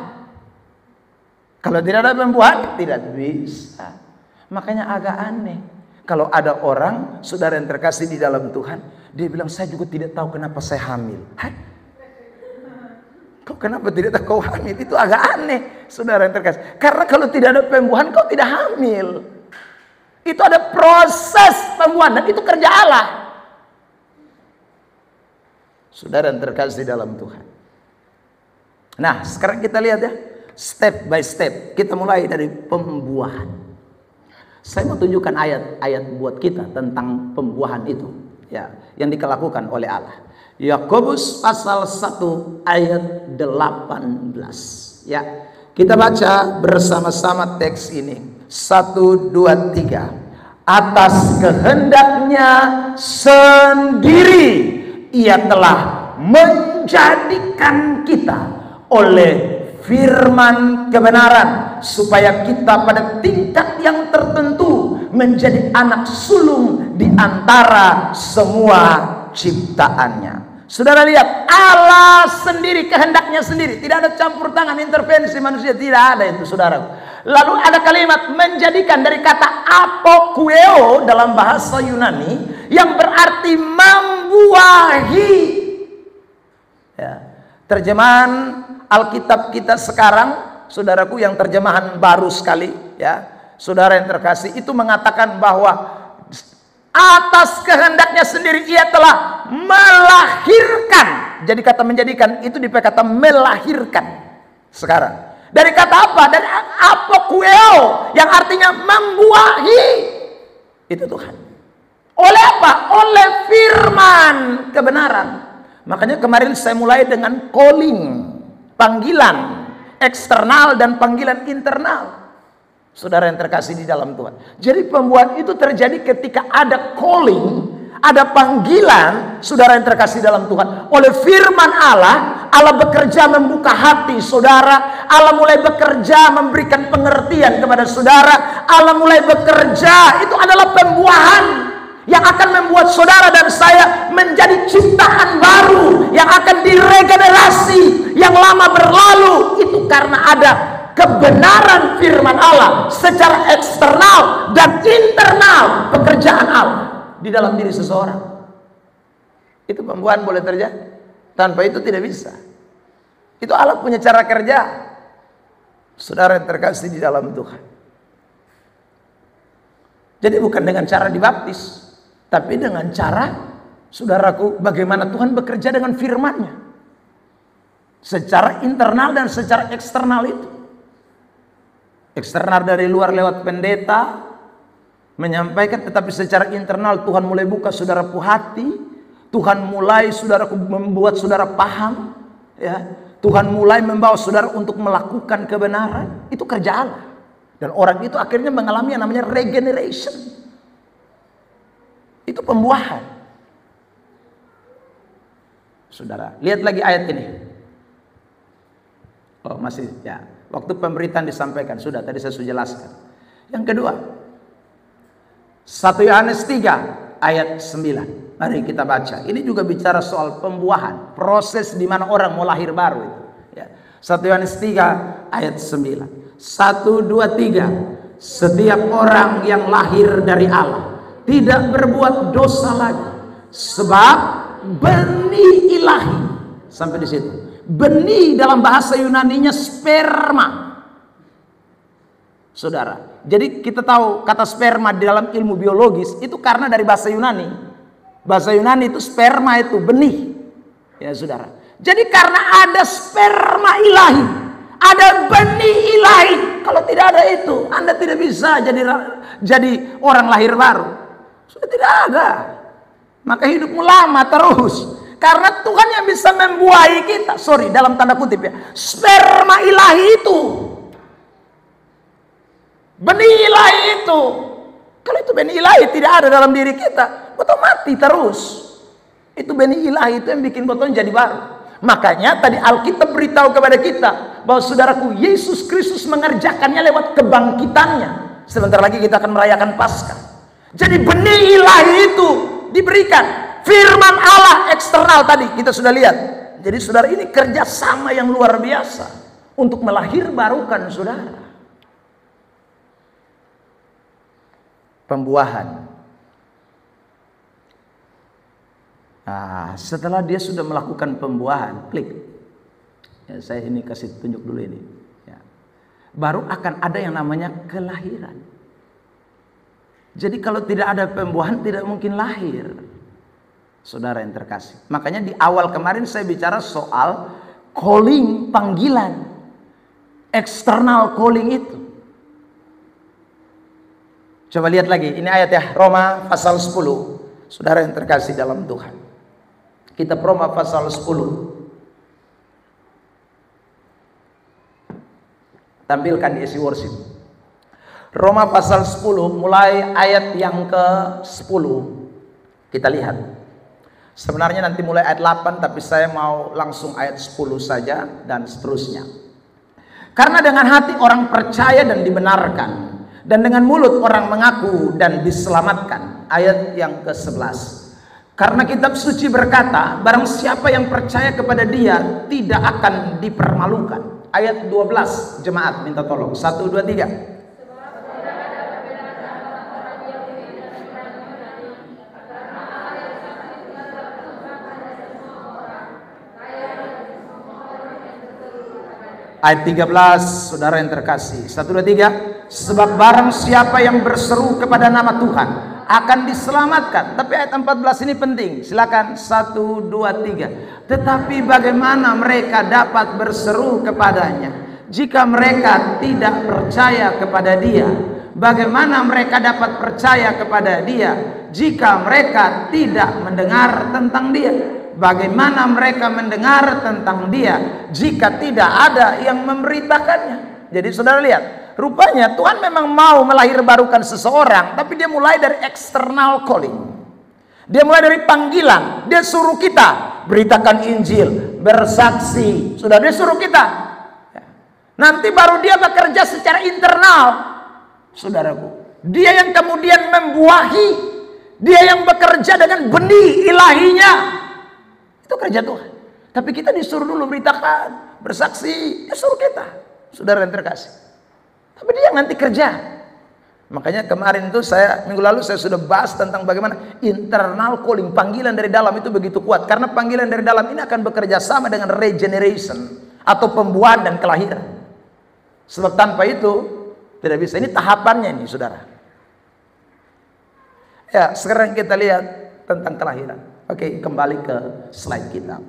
Kalau tidak ada pembuahan, tidak bisa. Makanya agak aneh. Kalau ada orang, saudara yang terkasih di dalam Tuhan, dia bilang, saya juga tidak tahu kenapa saya hamil. Hai? Kau kenapa tidak tahu kau hamil? Itu agak aneh, saudara yang terkasih. Karena kalau tidak ada pembuahan, kau tidak hamil. Itu ada proses pembuahan, dan itu kerja Allah. Saudara yang terkasih dalam Tuhan. Nah, sekarang kita lihat ya, step by step. Kita mulai dari pembuahan. Saya mau tunjukkan ayat-ayat buat kita tentang pembuahan itu, ya, yang dilakukan oleh Allah. Yakobus pasal 1 ayat 18. Ya, kita baca bersama-sama teks ini. 1, 2, 3. Atas kehendaknya sendiri Ia telah menjadikan kita oleh firman kebenaran, supaya kita pada tingkat yang tertentu menjadi anak sulung di antara semua ciptaannya. Saudara lihat, Allah sendiri, kehendaknya sendiri, tidak ada campur tangan, intervensi manusia, tidak ada itu, saudara. Lalu ada kalimat menjadikan dari kata apokueo dalam bahasa Yunani yang berarti membuahi. Ya. Terjemahan Alkitab kita sekarang, saudaraku, yang terjemahan baru sekali, ya, saudara yang terkasih, itu mengatakan bahwa atas kehendaknya sendiri Ia telah melahirkan. Jadi kata menjadikan itu dipakai kata melahirkan. Sekarang dari kata apa? Dari apokueo yang artinya membuahi. Itu Tuhan. Oleh apa? Oleh firman kebenaran. Makanya kemarin saya mulai dengan calling, panggilan eksternal dan panggilan internal. Saudara yang terkasih di dalam Tuhan. Jadi pembuahan itu terjadi ketika ada calling, ada panggilan, saudara yang terkasih dalam Tuhan. Oleh firman Allah, Allah bekerja membuka hati saudara. Allah mulai bekerja memberikan pengertian kepada saudara. Allah mulai bekerja, itu adalah pembuahan yang akan membuat saudara dan saya menjadi ciptaan baru, yang akan diregenerasi yang lama berlalu. Itu karena ada kebenaran firman Allah secara eksternal dan internal, pekerjaan Allah di dalam diri seseorang. Itu pembuahan boleh terjadi. Tanpa itu tidak bisa. Itu Allah punya cara kerja. Saudara yang terkasih di dalam Tuhan. Jadi bukan dengan cara dibaptis, tapi dengan cara, saudaraku, bagaimana Tuhan bekerja dengan firman-Nya secara internal dan secara eksternal itu. Eksternal dari luar lewat pendeta menyampaikan, tetapi secara internal Tuhan mulai buka saudaraku hati. Tuhan mulai saudaraku membuat saudara paham, ya. Tuhan mulai membawa saudara untuk melakukan kebenaran. Itu kerja Allah. Dan orang itu akhirnya mengalami yang namanya regeneration. Itu pembuahan. Saudara, lihat lagi ayat ini. Oh, masih ya. Waktu pemberitaan disampaikan, sudah tadi saya sudah jelaskan. Yang kedua, 1 Yohanes 3 ayat 9. Mari kita baca. Ini juga bicara soal pembuahan, proses di mana orang mau lahir baru itu. Ya. 1 Yohanes 3 ayat 9. 1, 2, 3. Setiap orang yang lahir dari Allah tidak berbuat dosa lagi, sebab benih ilahi. Sampai di situ. Benih dalam bahasa Yunaninya sperma. Saudara, jadi kita tahu kata sperma di dalam ilmu biologis itu karena dari bahasa Yunani. Bahasa Yunani itu sperma itu benih. Ya saudara. Jadi karena ada sperma ilahi, ada benih ilahi. Kalau tidak ada itu, Anda tidak bisa jadi orang lahir baru. Sudah tidak ada. Maka hidupmu lama terus. Karena Tuhan yang bisa membuahi kita. Sorry, dalam tanda kutip ya. Sperma ilahi itu. Benih ilahi itu. Kalau itu benih ilahi tidak ada dalam diri kita, betul mati terus. Itu benih ilahi itu yang bikin betul jadi baru. Makanya tadi Alkitab beritahu kepada kita bahwa saudaraku, Yesus Kristus mengerjakannya lewat kebangkitannya. Sebentar lagi kita akan merayakan Paskah. Jadi benih ilahi itu diberikan. Firman Allah eksternal tadi kita sudah lihat. Jadi saudara, ini kerjasama yang luar biasa untuk melahirbarukan saudara. Pembuahan. Nah, setelah dia sudah melakukan pembuahan, klik. Ya, saya ini kasih tunjuk dulu ini. Ya. Baru akan ada yang namanya kelahiran. Jadi kalau tidak ada pembuahan tidak mungkin lahir. Saudara yang terkasih. Makanya di awal kemarin saya bicara soal calling, panggilan. Eksternal calling itu. Coba lihat lagi. Ini ayat ya. Roma pasal 10. Saudara yang terkasih dalam Tuhan. Kitab Roma pasal 10. Tampilkan di isi worship. Roma pasal 10 mulai ayat yang ke-10. Kita lihat. Sebenarnya nanti mulai ayat 8, tapi saya mau langsung ayat 10 saja dan seterusnya. Karena dengan hati orang percaya dan dibenarkan, dan dengan mulut orang mengaku dan diselamatkan. Ayat yang ke-11. Karena kitab suci berkata, barang siapa yang percaya kepada dia tidak akan dipermalukan. Ayat 12, jemaat minta tolong. 1, 2, 3. Ayat 13, saudara yang terkasih. 1, 2, 3. Sebab barang siapa yang berseru kepada nama Tuhan akan diselamatkan. Tapi ayat 14 ini penting. Silakan 1, 2, 3. Tetapi bagaimana mereka dapat berseru kepadanya jika mereka tidak percaya kepada dia? Bagaimana mereka dapat percaya kepada dia jika mereka tidak mendengar tentang dia? Bagaimana mereka mendengar tentang dia jika tidak ada yang memberitakannya? Jadi saudara lihat, rupanya Tuhan memang mau melahirbarukan seseorang, tapi dia mulai dari external calling. Dia mulai dari panggilan. Dia suruh kita beritakan Injil, bersaksi. Sudah, dia suruh kita. Nanti baru dia bekerja secara internal, saudaraku. Dia yang kemudian membuahi, dia yang bekerja dengan benih ilahinya. Itu kerja Tuhan. Tapi kita disuruh dulu beritakan, bersaksi. Dia suruh kita, saudara yang terkasih. Tapi dia yang nanti kerja. Makanya kemarin tuh minggu lalu saya sudah bahas tentang bagaimana internal calling, panggilan dari dalam itu begitu kuat. Karena panggilan dari dalam ini akan bekerja sama dengan regeneration atau pembuahan dan kelahiran. Sebab tanpa itu tidak bisa. Ini tahapannya ini, saudara. Ya, sekarang kita lihat tentang kelahiran. Oke, kembali ke slide kita.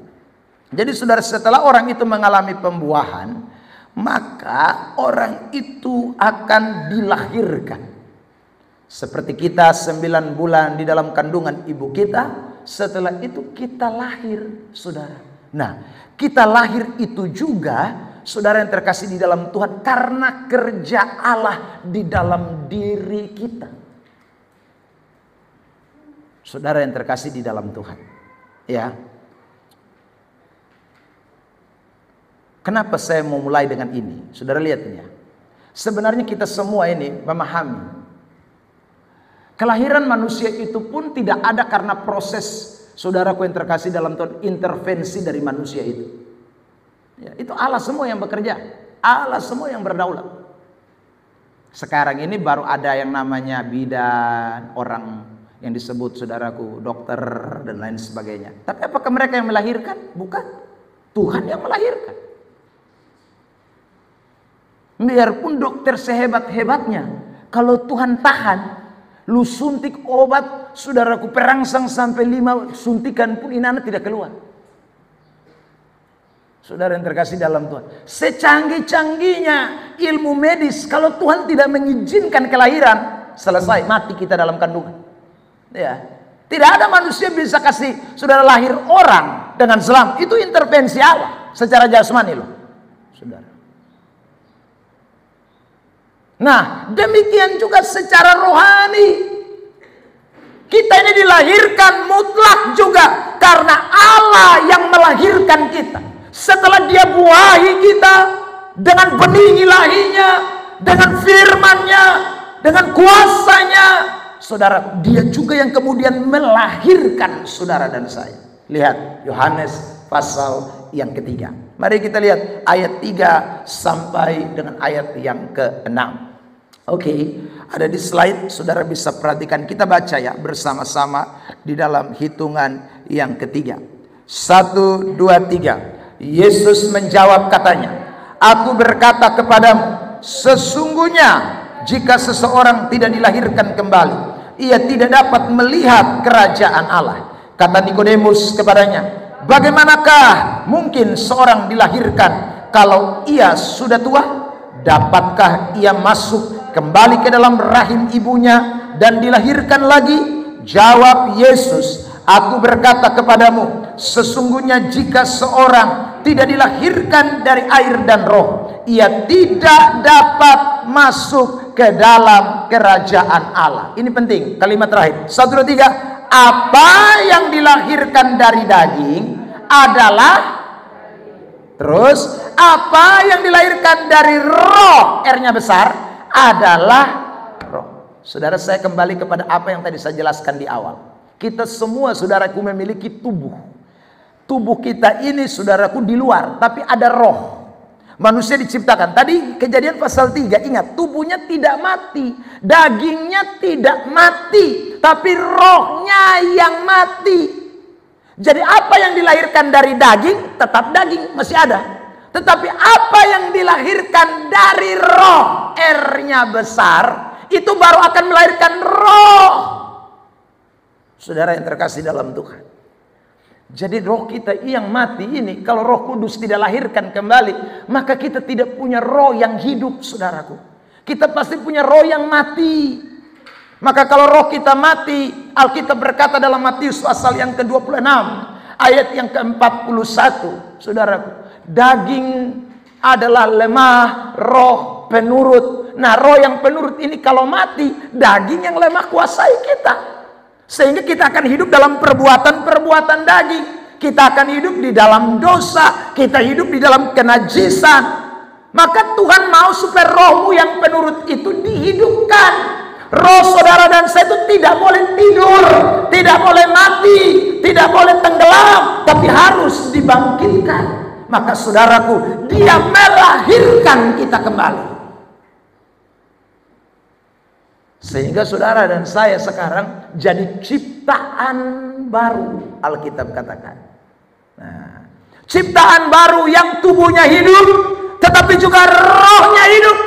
Jadi saudara, setelah orang itu mengalami pembuahan, maka orang itu akan dilahirkan. Seperti kita 9 bulan di dalam kandungan ibu kita, setelah itu kita lahir, saudara. Nah, kita lahir itu juga, saudara yang terkasih di dalam Tuhan, karena kerja Allah di dalam diri kita. Saudara yang terkasih di dalam Tuhan, ya. Kenapa saya mau mulai dengan ini? Saudara lihat ini ya. Sebenarnya kita semua ini memahami kelahiran manusia itu pun tidak ada karena proses, saudaraku yang terkasih dalam Tuhan, intervensi dari manusia itu. Ya, itu Allah semua yang bekerja, Allah semua yang berdaulat. Sekarang ini baru ada yang namanya bidan, orang yang disebut saudaraku dokter dan lain sebagainya. Tapi apakah mereka yang melahirkan? Bukan, Tuhan yang melahirkan. Biarpun dokter sehebat-hebatnya, kalau Tuhan tahan, lu suntik obat, saudaraku, perangsang sampai 5 suntikan pun ini anak tidak keluar. Saudara yang terkasih dalam Tuhan, secanggih-canggihnya ilmu medis, kalau Tuhan tidak mengizinkan kelahiran, selesai, mati kita dalam kandungan. Ya, tidak ada manusia bisa kasih saudara lahir orang dengan selamat. Itu intervensi Allah secara jasmani loh, saudara. Nah, demikian juga secara rohani. Kita ini dilahirkan mutlak juga karena Allah yang melahirkan kita. Setelah dia buahi kita dengan benih ilahinya, dengan firman-Nya, dengan kuasanya, saudara, dia juga yang kemudian melahirkan saudara dan saya. Lihat Yohanes pasal yang ketiga. Mari kita lihat ayat 3 sampai dengan ayat yang ke-6. Oke, ada di slide, saudara bisa perhatikan. Kita baca ya bersama-sama di dalam hitungan yang ketiga. 1, 2, 3. Yesus menjawab katanya, aku berkata kepadamu, sesungguhnya jika seseorang tidak dilahirkan kembali, ia tidak dapat melihat kerajaan Allah. Kata Nikodemus kepadanya, bagaimanakah mungkin seorang dilahirkan kalau ia sudah tua? Dapatkah ia masuk kembali ke dalam rahim ibunya dan dilahirkan lagi? Jawab Yesus, aku berkata kepadamu, sesungguhnya jika seorang tidak dilahirkan dari air dan roh, ia tidak dapat masuk ke dalam kerajaan Allah. Ini penting, kalimat terakhir. 1, 2, 3. Apa yang dilahirkan dari daging adalah, terus apa yang dilahirkan dari roh, R-nya besar, adalah roh. Saudara, saya kembali kepada apa yang tadi saya jelaskan di awal. Kita semua, saudaraku, memiliki tubuh. Tubuh kita ini, saudaraku, di luar, tapi ada roh. Manusia diciptakan. Tadi Kejadian pasal 3, ingat, tubuhnya tidak mati, dagingnya tidak mati, tapi rohnya yang mati. Jadi apa yang dilahirkan dari daging tetap daging, masih ada. Tetapi apa yang dilahirkan dari roh, R-nya besar, itu baru akan melahirkan roh. Saudara yang terkasih dalam Tuhan. Jadi roh kita yang mati ini, kalau Roh Kudus tidak lahirkan kembali, maka kita tidak punya roh yang hidup, saudaraku. Kita pasti punya roh yang mati. Maka kalau roh kita mati, Alkitab berkata dalam Matius pasal yang ke-26, ayat yang ke-41, saudaraku, daging adalah lemah, roh penurut. Nah, roh yang penurut ini kalau mati, daging yang lemah kuasai kita. Sehingga kita akan hidup dalam perbuatan-perbuatan daging. Kita akan hidup di dalam dosa. Kita hidup di dalam kenajisan. Maka Tuhan mau supaya rohmu yang penurut itu dihidupkan. Roh saudara dan saya itu tidak boleh tidur, tidak boleh mati, tidak boleh tenggelam, tapi harus dibangkitkan. Maka saudaraku, Dia melahirkan kita kembali. Sehingga saudara dan saya sekarang jadi ciptaan baru, Alkitab katakan. Nah, ciptaan baru yang tubuhnya hidup, tetapi juga rohnya hidup.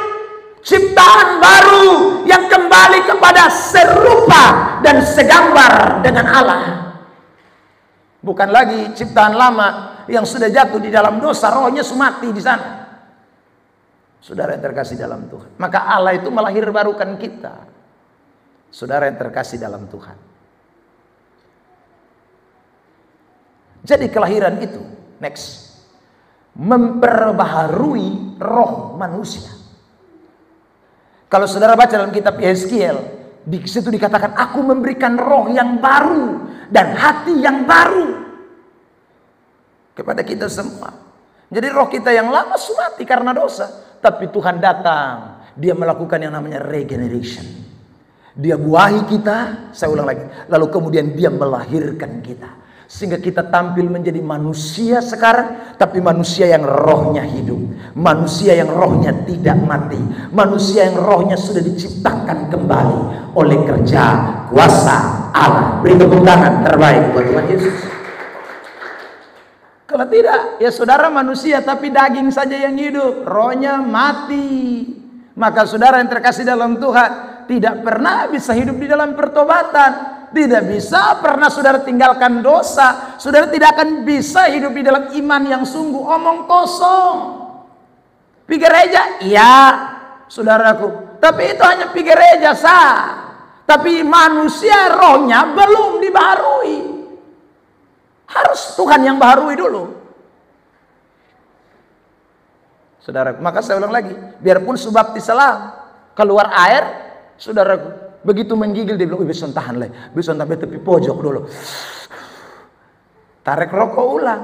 Ciptaan baru yang kembali kepada serupa dan segambar dengan Allah. Bukan lagi ciptaan lama yang sudah jatuh di dalam dosa, rohnya mati di sana. Saudara yang terkasih dalam Tuhan, maka Allah itu melahirbarukan kita. Saudara yang terkasih dalam Tuhan. Jadi kelahiran itu, next, memperbaharui roh manusia. Kalau saudara baca dalam kitab Yeskiel, di situ dikatakan, aku memberikan roh yang baru dan hati yang baru kepada kita semua. Jadi roh kita yang lama mati karena dosa, tapi Tuhan datang, Dia melakukan yang namanya regeneration. Dia buahi kita, saya ulang lagi, lalu kemudian Dia melahirkan kita, sehingga kita tampil menjadi manusia sekarang, tapi manusia yang rohnya hidup, manusia yang rohnya tidak mati, manusia yang rohnya sudah diciptakan kembali oleh kerja kuasa Allah. Beri tepuk tangan terbaik buat Tuhan Yesus. Kalau tidak, ya saudara manusia tapi daging saja yang hidup, rohnya mati. Maka saudara yang terkasih dalam Tuhan, tidak pernah bisa hidup di dalam pertobatan. Tidak bisa pernah saudara tinggalkan dosa. Saudara tidak akan bisa hidup di dalam iman yang sungguh. Omong kosong. Pi gereja, iya saudaraku, tapi itu hanya pi gereja sah. Tapi manusia rohnya belum dibaharui. Harus Tuhan yang baharui dulu. Saudaraku, maka saya ulang lagi, biarpun subaptis salam keluar air, saudaraku, begitu menggigil dia bilang, bisa tahan lah, bisa tahan tepi pojok dulu. Tarik rokok ulang.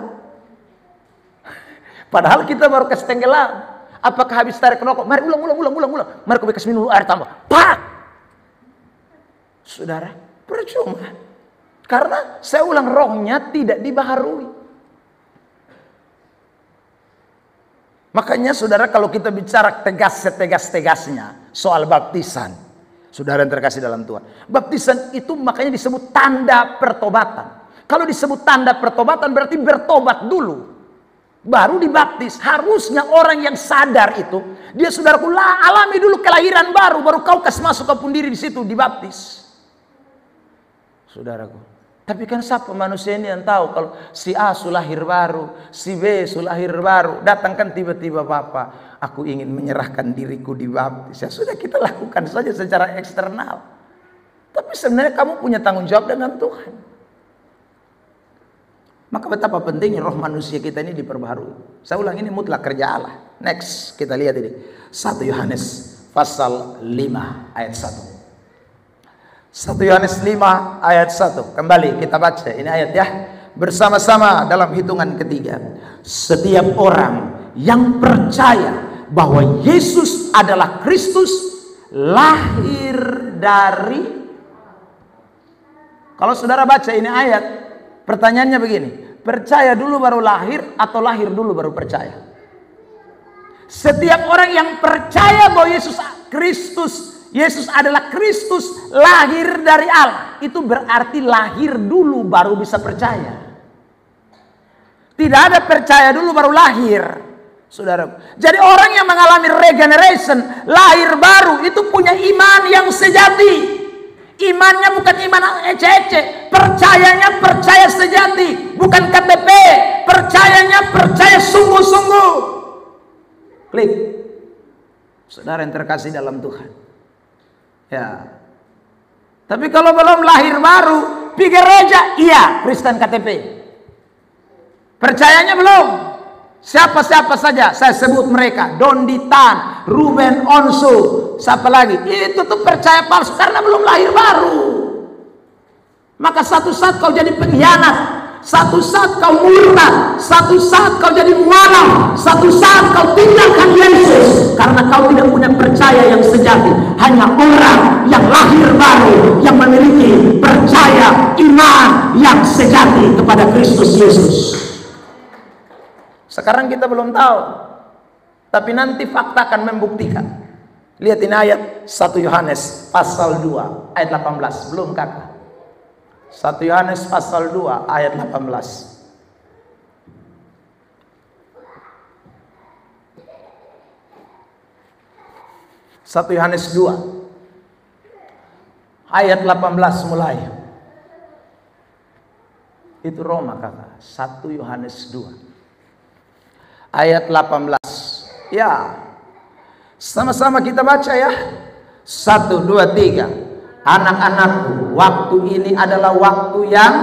Padahal kita baru kasih tenggelam. Apakah habis tarik rokok? Mari ulang. Mari kau kasih minum air tambah. Pak! Saudara, percuma. Karena saya ulang, rohnya tidak dibaharui. Makanya saudara, kalau kita bicara setegas-tegasnya soal baptisan, saudara yang terkasih dalam Tuhan, baptisan itu makanya disebut tanda pertobatan. Kalau disebut tanda pertobatan berarti bertobat dulu, baru dibaptis. Harusnya orang yang sadar itu, dia saudaraku alami dulu kelahiran baru kau kasih masuk ke diri di situ dibaptis. Saudaraku, tapi kan siapa manusia ini yang tahu kalau si A lahir baru, si B lahir baru, datang kan tiba-tiba, Bapak, aku ingin menyerahkan diriku dibaptis. Ya sudah, kita lakukan saja secara eksternal. Tapi sebenarnya kamu punya tanggung jawab dengan Tuhan. Maka betapa pentingnya roh manusia kita ini diperbaharui. Saya ulang, ini mutlak kerja Allah. Next, kita lihat ini. 1 Yohanes pasal 5 ayat 1. 1 Yohanes 5 ayat 1. Kembali kita baca ini ayat ya. Bersama-sama dalam hitungan ketiga. Setiap orang yang percaya bahwa Yesus adalah Kristus lahir dari. Kalau saudara baca ini ayat, pertanyaannya begini, percaya dulu baru lahir atau lahir dulu baru percaya? Setiap orang yang percaya bahwa Yesus adalah Kristus lahir dari Allah, itu berarti lahir dulu baru bisa percaya. Tidak ada percaya dulu baru lahir, saudara. Jadi orang yang mengalami regeneration, lahir baru, itu punya iman yang sejati. Imannya bukan iman ece-ece, percayanya percaya sejati, bukan KTP. Percayanya percaya sungguh-sungguh. Klik, saudara yang terkasih dalam Tuhan. Ya. Tapi kalau belum lahir baru, pergi gereja, iya, Kristen KTP. Percayanya belum. Siapa-siapa saja saya sebut mereka, Don Ditan, Ruben, Onsu, siapa lagi? Itu tuh percaya palsu karena belum lahir baru. Maka satu saat kau jadi pengkhianat, satu saat kau murtad, satu saat kau jadi mualaf, satu saat kau tinggalkan Yesus karena kau tidak punya percaya yang sejati. Hanya orang yang lahir baru yang memiliki percaya iman yang sejati kepada Kristus Yesus. Sekarang kita belum tahu, tapi nanti fakta akan membuktikan. Lihat ini ayat 1 Yohanes pasal 2 ayat 18. Belum kakak? 1 Yohanes pasal 2 ayat 18. 1 Yohanes 2 ayat 18 mulai. Itu Roma kakak. 1 Yohanes 2 ayat 18. Ya, sama-sama kita baca ya. 1, 2, 3. Anak-anakku, waktu ini adalah waktu yang,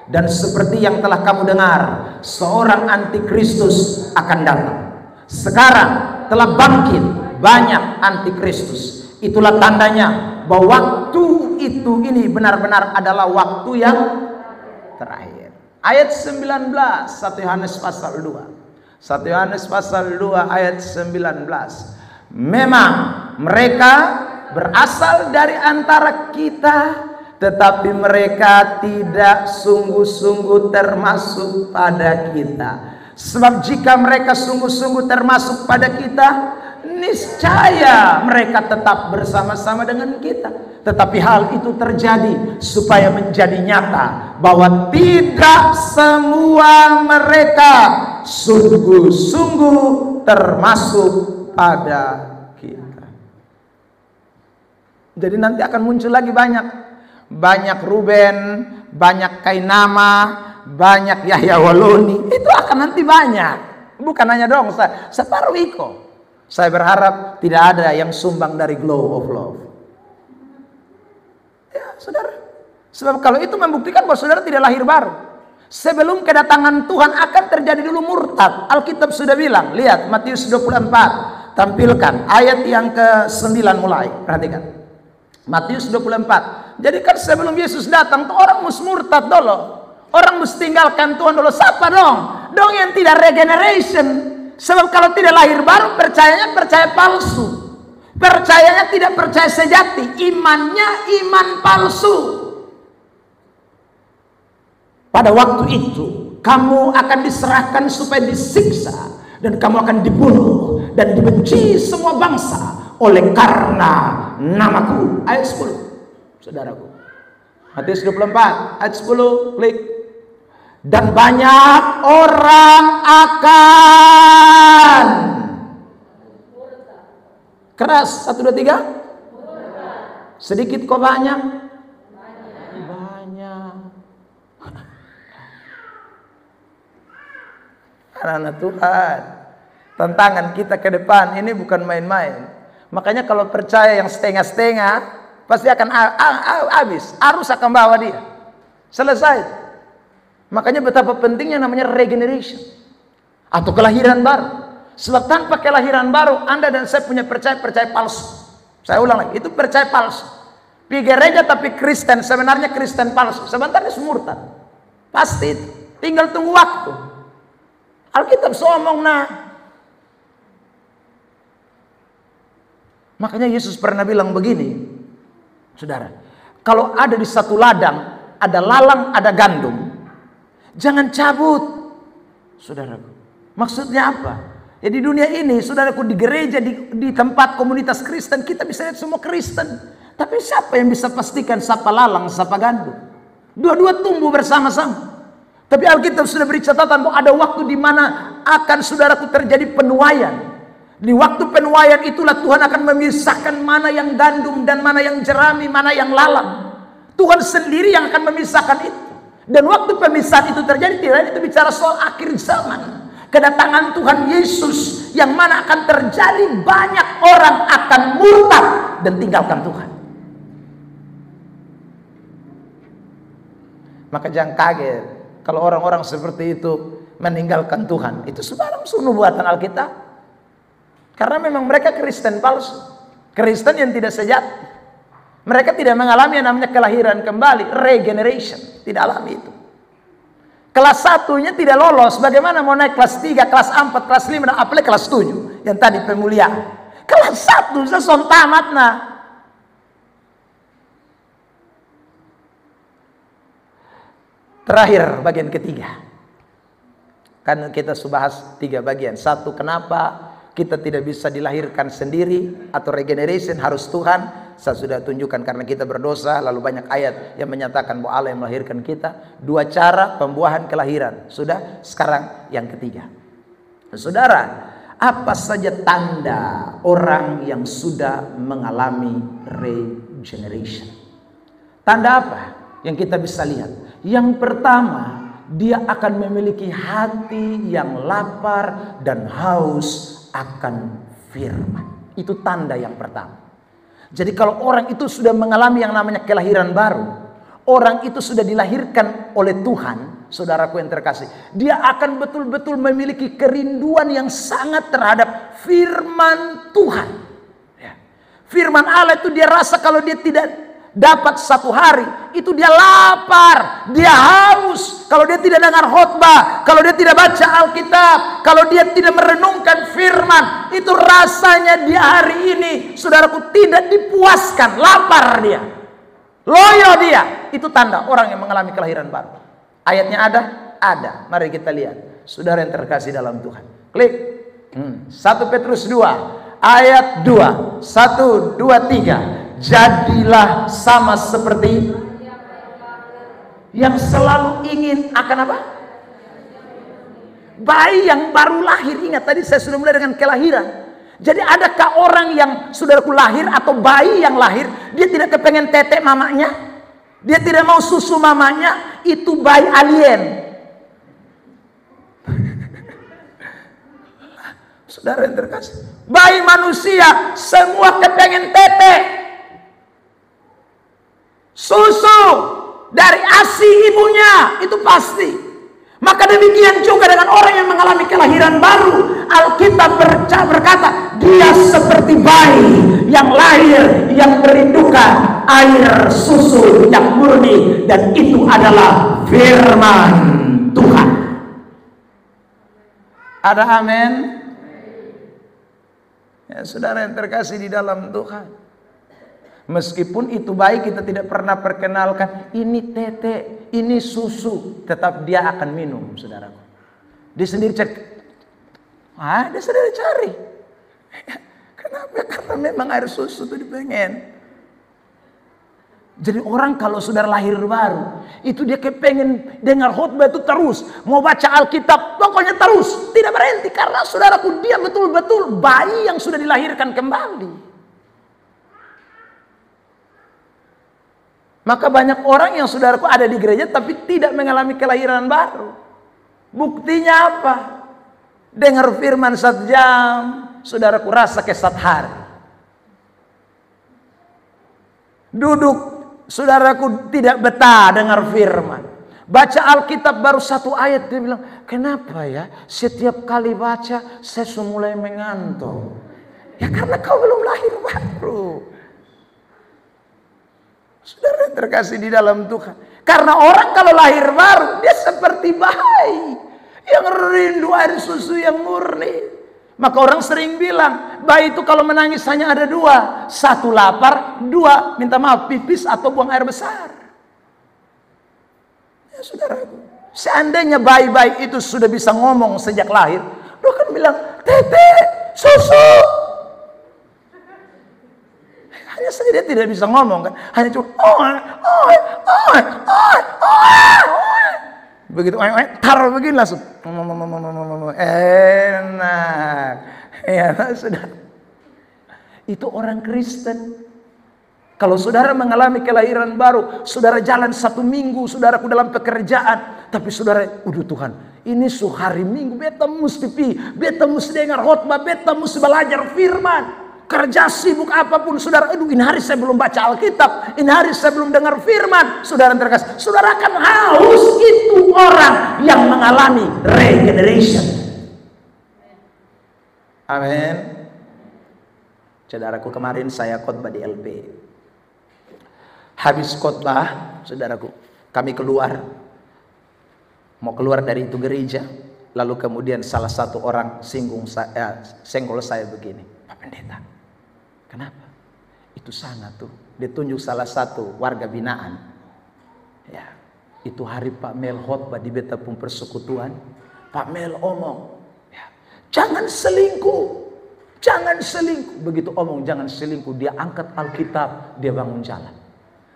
dan seperti yang telah kamu dengar, seorang antikristus akan datang. Sekarang telah bangkit banyak antikristus. Itulah tandanya bahwa waktu itu ini benar-benar adalah waktu yang terakhir. Ayat 19, 1 Yohanes pasal 2. 1 Yohanes pasal 2 ayat 19. Memang mereka berasal dari antara kita, tetapi mereka tidak sungguh-sungguh termasuk pada kita. Sebab jika mereka sungguh-sungguh termasuk pada kita, niscaya mereka tetap bersama-sama dengan kita. Tetapi hal itu terjadi supaya menjadi nyata bahwa tidak semua mereka sungguh-sungguh termasuk pada kita. Jadi nanti akan muncul lagi banyak Ruben, banyak Kainama, banyak Yahya Waloni. Itu akan nanti banyak. Bukan hanya dong separuh iko. Saya berharap tidak ada yang sumbang dari glow of love. Ya, saudara. Sebab kalau itu membuktikan bahwa saudara tidak lahir baru. Sebelum kedatangan Tuhan akan terjadi dulu murtad. Alkitab sudah bilang. Lihat Matius 24. Tampilkan ayat yang ke-9 mulai. Perhatikan. Matius 24. Jadi kan sebelum Yesus datang tuh orang mesti murtad dulu. Orang mesti tinggalkan Tuhan dulu. Siapa dong? Dong yang tidak regeneration. Sebab kalau tidak lahir baru, percayanya percaya palsu. Percayanya tidak percaya sejati. Imannya iman palsu. Pada waktu itu, kamu akan diserahkan supaya disiksa. Dan kamu akan dibunuh dan dibenci semua bangsa oleh karena namaku. Ayat 10, saudaraku. Matius 24, ayat 10, klik. Dan banyak orang akan keras. 1, 2, 3. Sedikit kok banyak? Banyak. Anak-anak Tuhan, tantangan kita ke depan ini bukan main-main. Makanya kalau percaya yang setengah-setengah, pasti akan habis. Arus akan bawa dia. Selesai. Makanya betapa pentingnya namanya regeneration. Atau kelahiran baru. Sebab tanpa kelahiran baru, Anda dan saya punya percaya palsu. Saya ulang lagi, itu percaya palsu. Pergi gereja tapi Kristen, sebenarnya Kristen palsu. Sebenarnya murtad. Pasti itu. Tinggal tunggu waktu. Alkitab ngomong nah. Makanya Yesus pernah bilang begini, saudara, kalau ada di satu ladang, ada lalang, ada gandum, jangan cabut, saudaraku. Maksudnya apa? Ya di dunia ini, saudaraku, di gereja, di tempat komunitas Kristen, kita bisa lihat semua Kristen. Tapi siapa yang bisa pastikan siapa lalang, siapa gandum? Dua-dua tumbuh bersama-sama. Tapi Alkitab sudah beri catatan bahwa ada waktu di mana akan, saudaraku, terjadi penuaian. Di waktu penuaian itulah Tuhan akan memisahkan mana yang gandum dan mana yang jerami, mana yang lalang. Tuhan sendiri yang akan memisahkan itu. Dan waktu pemisahan itu terjadi, tidak itu bicara soal akhir zaman. Kedatangan Tuhan Yesus yang mana akan terjadi banyak orang akan murtad dan tinggalkan Tuhan. Maka jangan kaget kalau orang-orang seperti itu meninggalkan Tuhan. Itu sembarang nubuatan Alkitab. Karena memang mereka Kristen palsu, Kristen yang tidak sejati. Mereka tidak mengalami yang namanya kelahiran kembali, regeneration, tidak alami itu. Kelas 1-nya tidak lolos, bagaimana mau naik kelas 3, kelas 4, kelas 5, dan apalagi kelas 7 yang tadi pemuliaan. Kelas 1 seson tamat nah. Terakhir bagian ketiga. Kan kita sudah bahas 3 bagian. 1, kenapa kita tidak bisa dilahirkan sendiri atau regeneration harus Tuhan. Saya sudah tunjukkan karena kita berdosa, lalu banyak ayat yang menyatakan bahwa Allah yang melahirkan kita. 2 cara pembuahan kelahiran. Sudah, sekarang yang ketiga. Saudara, apa saja tanda orang yang sudah mengalami regeneration? Tanda apa yang kita bisa lihat? Yang pertama, dia akan memiliki hati yang lapar dan haus akan firman. Itu tanda yang pertama. Jadi kalau orang itu sudah mengalami yang namanya kelahiran baru, orang itu sudah dilahirkan oleh Tuhan, saudaraku yang terkasih, dia akan betul-betul memiliki kerinduan yang sangat terhadap firman Tuhan. Firman Allah itu dia rasa kalau dia tidak dapat 1 hari, itu dia lapar, dia haus. Kalau dia tidak dengar khotbah, kalau dia tidak baca Alkitab, kalau dia tidak merenungkan firman, itu rasanya dia hari ini, saudaraku, tidak dipuaskan, lapar dia, loyo dia. Itu tanda orang yang mengalami kelahiran baru. Ayatnya ada? Ada. Mari kita lihat, saudara yang terkasih dalam Tuhan. Klik 1 Petrus 2 ayat 2. 1, 2, 3. Jadilah sama seperti yang selalu ingin akan apa? Bayi yang baru lahir. Ingat tadi saya sudah mulai dengan kelahiran. Jadi adakah orang yang saudaraku lahir atau bayi yang lahir, dia tidak kepengen tetek mamanya, dia tidak mau susu mamanya, itu bayi alien. Saudara yang terkasih, bayi manusia semua kepengen tetek, susu dari ASI ibunya, itu pasti. Maka demikian juga dengan orang yang mengalami kelahiran baru. Alkitab berkata, dia seperti bayi yang lahir, yang merindukan air susu yang murni, dan itu adalah firman Tuhan. Ada amin? Ya, saudara yang terkasih di dalam Tuhan, meskipun itu baik, kita tidak pernah perkenalkan ini tete, ini susu, tetap dia akan minum, saudaraku. Dia sendiri cari. Dia sendiri cari. Kenapa? Karena memang air susu itu dipengen. Jadi orang kalau sudah lahir baru, itu dia kepengen dengar khotbah itu terus, mau baca Alkitab, pokoknya terus, tidak berhenti. Karena saudaraku, dia betul-betul bayi yang sudah dilahirkan kembali. Maka banyak orang yang saudaraku ada di gereja tapi tidak mengalami kelahiran baru. Buktinya apa? Dengar firman 1 jam, saudaraku rasa ke 1 hari. Duduk, saudaraku tidak betah dengar firman. Baca Alkitab baru 1 ayat, dia bilang, kenapa ya setiap kali baca saya mulai mengantuk? Ya karena kau belum lahir baru. Saudara yang terkasih di dalam Tuhan, karena orang kalau lahir baru, dia seperti bayi yang rindu air susu yang murni. Maka orang sering bilang, bayi itu kalau menangis hanya ada 2. 1 lapar, 2 minta maaf pipis atau buang air besar. Ya saudaraku, seandainya bayi-bayi itu sudah bisa ngomong sejak lahir, dia kan bilang, tete, susu. Hanya saja dia tidak bisa ngomong kan, hanya cuma begitu taruh begini langsung enak. Ya saudara, itu orang Kristen. Kalau saudara mengalami kelahiran baru, saudara jalan 1 minggu, saudaraku dalam pekerjaan, tapi saudara, udah Tuhan, ini hari Minggu, beta mesti beta mesti dengar khotbah, beta mesti belajar firman. Kerja sibuk apapun, saudara, aduh ini hari saya belum baca Alkitab, ini hari saya belum dengar firman. Saudara terkasih, saudara akan haus. Itu orang yang mengalami regeneration. Amin. Saudaraku, kemarin saya khotbah di LP. Habis khotbah, saudaraku, kami mau keluar dari itu gereja. Lalu kemudian salah satu orang senggol saya begini, Pak Pendeta, kenapa? Itu sana tuh, ditunjuk salah satu warga binaan. Ya, itu hari Pak Mel khotbah di Betapung Persekutuan. Pak Mel omong, ya, jangan selingkuh. Jangan selingkuh. Begitu omong jangan selingkuh, dia angkat Alkitab, dia bangun jalan.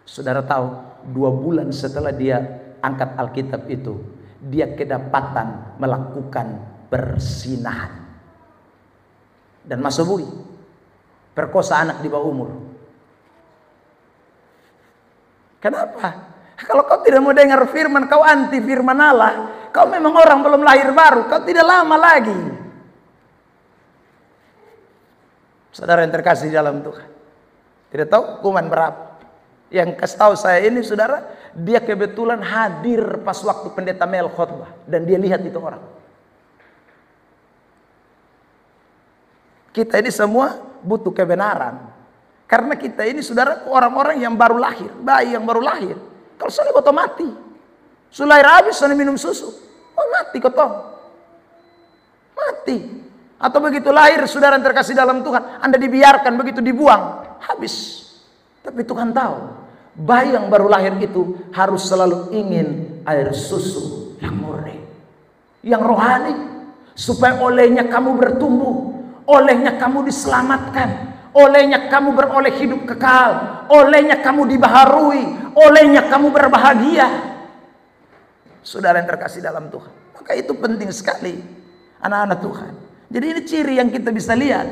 Saudara tahu, 2 bulan setelah dia angkat Alkitab itu, dia kedapatan melakukan perzinahan. Dan masuk perkosa anak di bawah umur. Kenapa? Kalau kau tidak mau dengar firman, kau anti firman Allah, kau memang orang belum lahir baru, kau tidak lama lagi. Saudara yang terkasih dalam Tuhan, tidak tahu hukuman berapa. Yang kasih tahu saya ini, saudara, dia kebetulan hadir pas waktu pendeta Mel khotbah dan dia lihat itu orang. Kita ini semua butuh kebenaran, karena kita ini, saudara, orang-orang yang baru lahir, bayi yang baru lahir. Kalau soalnya kau mati, sudah lahir habis, soalnya minum susu, oh mati kau mati. Atau begitu lahir, saudara yang terkasih dalam Tuhan, Anda dibiarkan begitu dibuang, habis. Tapi Tuhan tahu, bayi yang baru lahir itu harus selalu ingin air susu yang murni, yang rohani, supaya olehnya kamu bertumbuh, olehnya kamu diselamatkan, olehnya kamu beroleh hidup kekal, olehnya kamu dibaharui, olehnya kamu berbahagia. Saudara yang terkasih dalam Tuhan, maka itu penting sekali, anak-anak Tuhan. Jadi ini ciri yang kita bisa lihat,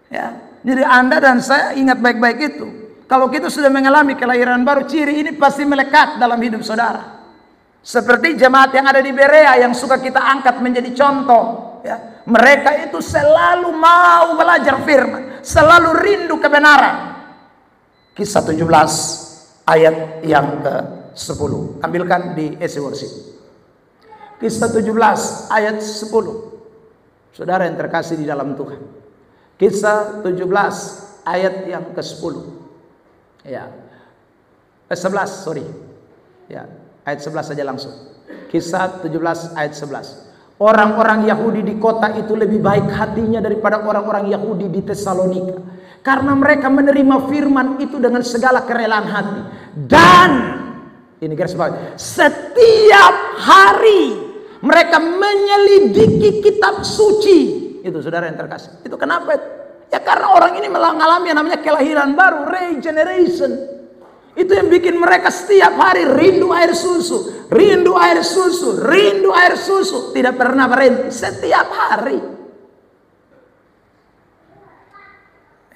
ya. Jadi Anda dan saya ingat baik-baik itu. Kalau kita sudah mengalami kelahiran baru, ciri ini pasti melekat dalam hidup saudara. Seperti jemaat yang ada di Berea yang suka kita angkat menjadi contoh, ya. Mereka itu selalu mau belajar firman, selalu rindu kebenaran. Kisah 17 ayat yang ke-10. Ambilkan di isi worship. Kisah 17 ayat 10. Saudara yang terkasih di dalam Tuhan, Kisah 17 ayat yang ke-10. Ya. 11, sorry. Ya, ayat 11 saja langsung. Kisah 17 ayat 11. Orang-orang Yahudi di kota itu lebih baik hatinya daripada orang-orang Yahudi di Tesalonika, karena mereka menerima firman itu dengan segala kerelaan hati. Dan ini garis bawah, setiap hari mereka menyelidiki kitab suci. Itu saudara yang terkasih. Itu kenapa? Ya karena orang ini mengalami yang namanya kelahiran baru, regeneration. Itu yang bikin mereka setiap hari rindu air susu, rindu air susu, rindu air susu. Tidak pernah berhenti, setiap hari.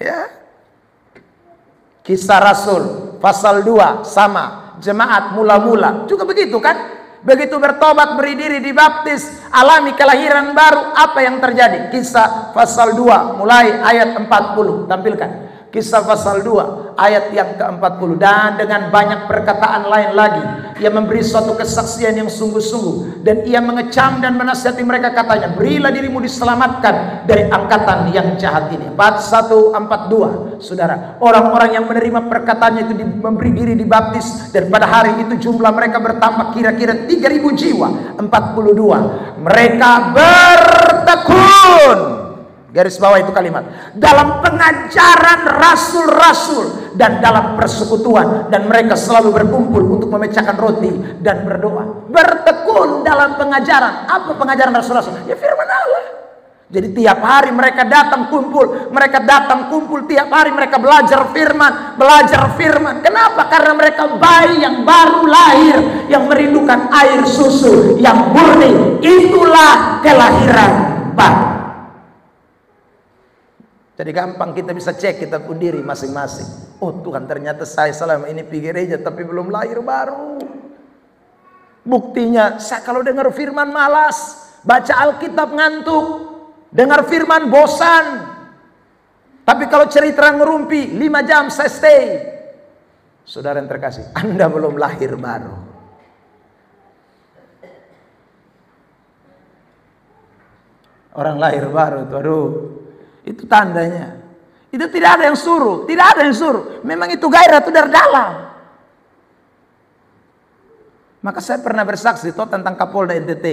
Ya. Kisah Rasul pasal 2 sama, jemaat mula-mula juga begitu kan? Begitu bertobat, beri diri, dibaptis, alami kelahiran baru, apa yang terjadi? Kisah pasal 2 mulai ayat 40. Tampilkan Kisah pasal 2 ayat yang ke-40. Dan dengan banyak perkataan lain lagi, ia memberi suatu kesaksian yang sungguh-sungguh, dan ia mengecam dan menasihati mereka, katanya, berilah dirimu diselamatkan dari angkatan yang jahat ini. 41-42. Saudara, orang-orang yang menerima perkataannya itu memberi diri dibaptis, dan pada hari itu jumlah mereka bertambah kira-kira 3.000 jiwa. 42. Mereka bertekun, garis bawah itu kalimat, dalam pengajaran rasul-rasul dan dalam persekutuan, dan mereka selalu berkumpul untuk memecahkan roti dan berdoa. Bertekun dalam pengajaran. Apa pengajaran rasul-rasul? Ya firman Allah. Jadi tiap hari mereka datang kumpul, tiap hari mereka belajar firman, Kenapa? Karena mereka bayi yang baru lahir, yang merindukan air susu yang murni. Itulah kelahiran baru. Jadi gampang kita bisa cek kita pun diri masing-masing. Oh Tuhan, ternyata saya selama ini pergi gereja tapi belum lahir baru. Buktinya, saya kalau dengar firman malas, baca Alkitab ngantuk, dengar firman bosan. Tapi kalau cerita ngerumpi 5 jam saya stay. Saudara yang terkasih, Anda belum lahir baru. Orang lahir baru itu, aduh, itu tandanya. Itu tidak ada yang suruh, tidak ada yang suruh. Memang itu gairah itu dari dalam. Maka saya pernah bersaksi tentang Kapolda NTT.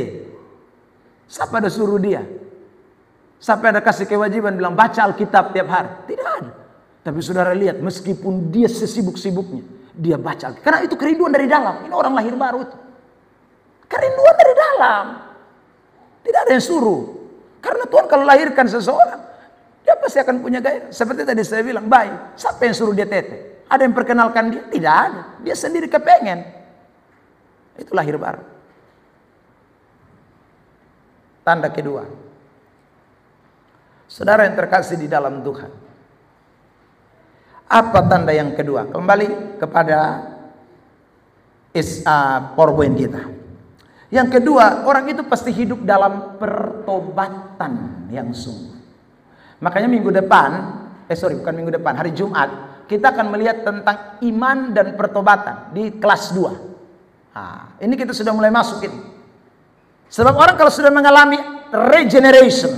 Siapa ada suruh dia? Siapa ada kasih kewajiban bilang baca Alkitab tiap hari? Tidak ada. Tapi saudara lihat, meskipun dia sesibuk-sibuknya, dia baca Alkitab. Karena itu kerinduan dari dalam. Ini orang lahir baru itu. Kerinduan dari dalam. Tidak ada yang suruh. Karena Tuhan kalau lahirkan seseorang, dia pasti akan punya gairah. Seperti tadi saya bilang, baik. Siapa yang suruh dia tete? Ada yang perkenalkan dia? Tidak ada. Dia sendiri kepengen. Itu lahir baru. Tanda kedua. Saudara yang terkasih di dalam Tuhan. Apa tanda yang kedua? Kembali kepada PowerPoint kita. Yang kedua, orang itu pasti hidup dalam pertobatan yang sungguh. Makanya minggu depan, bukan minggu depan, hari Jumat, kita akan melihat tentang iman dan pertobatan di kelas 2. Nah, ini kita sudah mulai masuk ini. Sebab orang kalau sudah mengalami regeneration,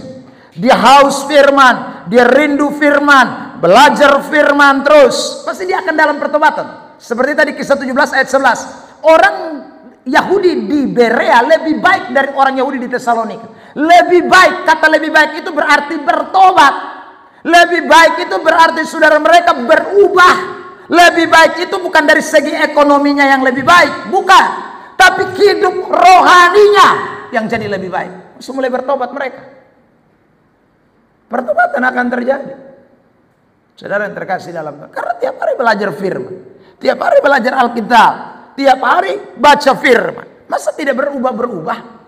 dia haus firman, dia rindu firman, belajar firman terus, pasti dia akan dalam pertobatan. Seperti tadi kisah 17 ayat 11. Orang Yahudi di Berea lebih baik dari orang Yahudi di Tesalonika. Lebih baik, kata lebih baik itu berarti bertobat. Lebih baik itu berarti saudara mereka berubah. Lebih baik itu bukan dari segi ekonominya yang lebih baik, bukan. Tapi hidup rohaninya yang jadi lebih baik. Mulai bertobat mereka. Pertobatan akan terjadi. Saudara yang terkasih dalam Tuhan. Karena tiap hari belajar firman. Tiap hari belajar Alkitab. Tiap hari baca firman. Masa tidak berubah-berubah?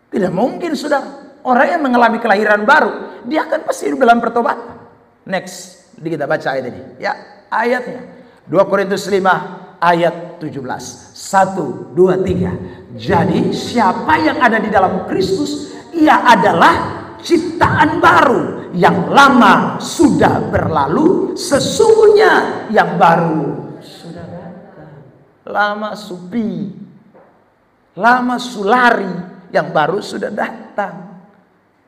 Tidak mungkin, saudara. Orang yang mengalami kelahiran baru, dia akan pasti hidup dalam pertobatan. Next, kita baca ayat ini. Ya, ayatnya. 2 Korintus 5 ayat 17. 1, 2, 3. Jadi siapa yang ada di dalam Kristus, ia adalah ciptaan baru. Yang lama sudah berlalu, sesungguhnya yang baru sudah datang. Lama supi, lama sulari, yang baru sudah datang.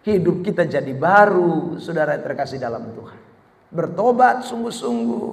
Hidup kita jadi baru, saudara yang terkasih dalam Tuhan. Bertobat sungguh-sungguh.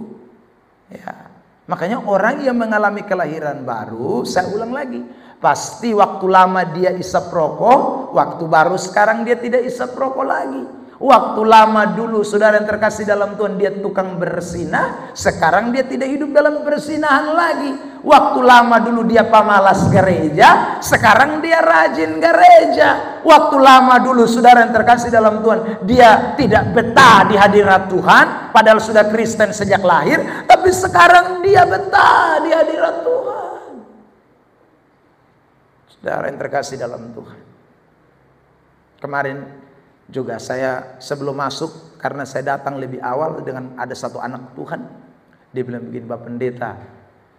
Ya, makanya orang yang mengalami kelahiran baru, saya ulang lagi, pasti waktu lama dia isap rokok, waktu baru sekarang dia tidak isap rokok lagi. Waktu lama dulu saudara yang terkasih dalam Tuhan dia tukang bersinah, sekarang dia tidak hidup dalam persinahan lagi. Waktu lama dulu dia pemalas gereja, sekarang dia rajin gereja. Waktu lama dulu saudara yang terkasih dalam Tuhan dia tidak betah di hadirat Tuhan, padahal sudah Kristen sejak lahir, tapi sekarang dia betah di hadirat Tuhan. Saudara yang terkasih dalam Tuhan, kemarin juga saya sebelum masuk, karena saya datang lebih awal dengan ada satu anak Tuhan, dia bilang begini, Pak Pendeta,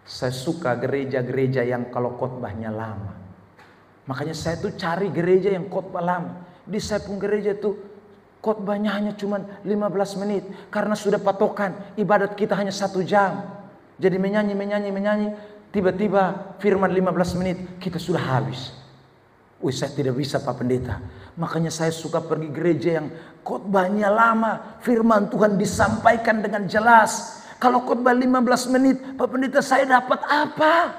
saya suka gereja-gereja yang kalau khotbahnya lama. Makanya saya tuh cari gereja yang khotbah lama. Di saya pun gereja tuh khotbahnya hanya cuma 15 menit, karena sudah patokan ibadat kita hanya 1 jam. Jadi menyanyi, tiba-tiba firman 15 menit kita sudah habis. Wih, saya tidak bisa Pak Pendeta. Makanya saya suka pergi gereja yang khotbahnya lama, firman Tuhan disampaikan dengan jelas. Kalau khotbah 15 menit, Pak Pendeta saya dapat apa?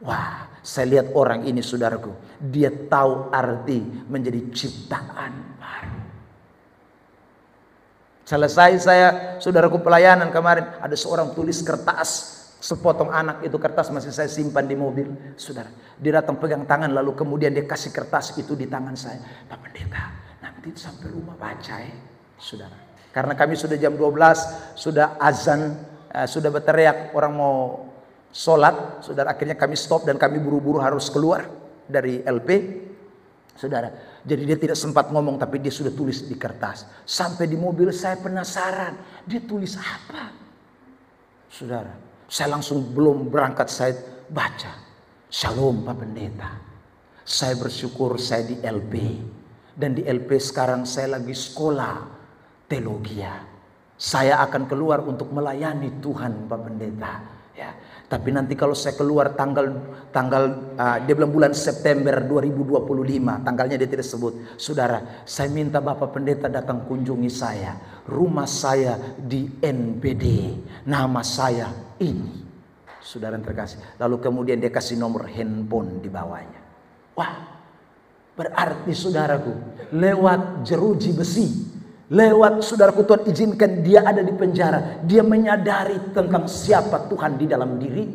Wah, saya lihat orang ini saudaraku, dia tahu arti menjadi ciptaan baru. Selesai saya saudaraku pelayanan kemarin, ada seorang tulis kertas, sepotong anak, itu kertas masih saya simpan di mobil, saudara. Dia datang pegang tangan, lalu kemudian dia kasih kertas itu di tangan saya. Pak Pendeta, nanti sampai rumah baca ya, saudara. Karena kami sudah jam 12, sudah azan, sudah berteriak orang mau sholat, saudara. Akhirnya kami stop dan kami buru-buru harus keluar dari LP, saudara. Jadi dia tidak sempat ngomong, tapi dia sudah tulis di kertas. Sampai di mobil saya penasaran, dia tulis apa, saudara. Saya langsung belum berangkat saya baca. Shalom Pak Pendeta. Saya bersyukur saya di LP. Dan di LP sekarang saya lagi sekolah teologi. Saya akan keluar untuk melayani Tuhan Pak Pendeta. Ya. Tapi nanti kalau saya keluar dia bilang bulan September 2025, tanggalnya dia tidak sebut. Saudara, saya minta Bapak Pendeta datang kunjungi saya. rumah saya di NPD, nama saya ini. Saudara yang terkasih. Lalu kemudian dia kasih nomor handphone di bawahnya. Wah, berarti saudaraku, lewat jeruji besi, lewat saudaraku Tuhan izinkan dia ada di penjara. Dia menyadari tentang siapa Tuhan di dalam diri.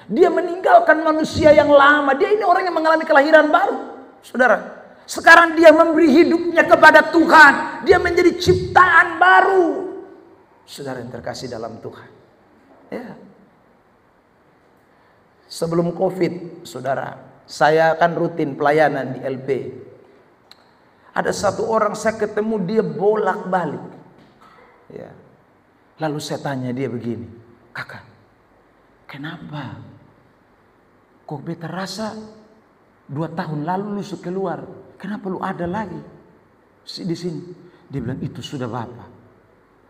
Dia meninggalkan manusia yang lama. Dia ini orang yang mengalami kelahiran baru. Saudara, sekarang dia memberi hidupnya kepada Tuhan. Dia menjadi ciptaan baru. Saudara yang terkasih dalam Tuhan. Ya. Sebelum COVID, saudara, saya kan rutin pelayanan di LP. Ada satu orang saya ketemu, dia bolak-balik. Ya. Lalu saya tanya dia begini, kakak, kenapa? Kok beta rasa 2 tahun lalu lu sudah keluar, kenapa lu ada lagi di sini? Dia bilang, itu sudah bapak.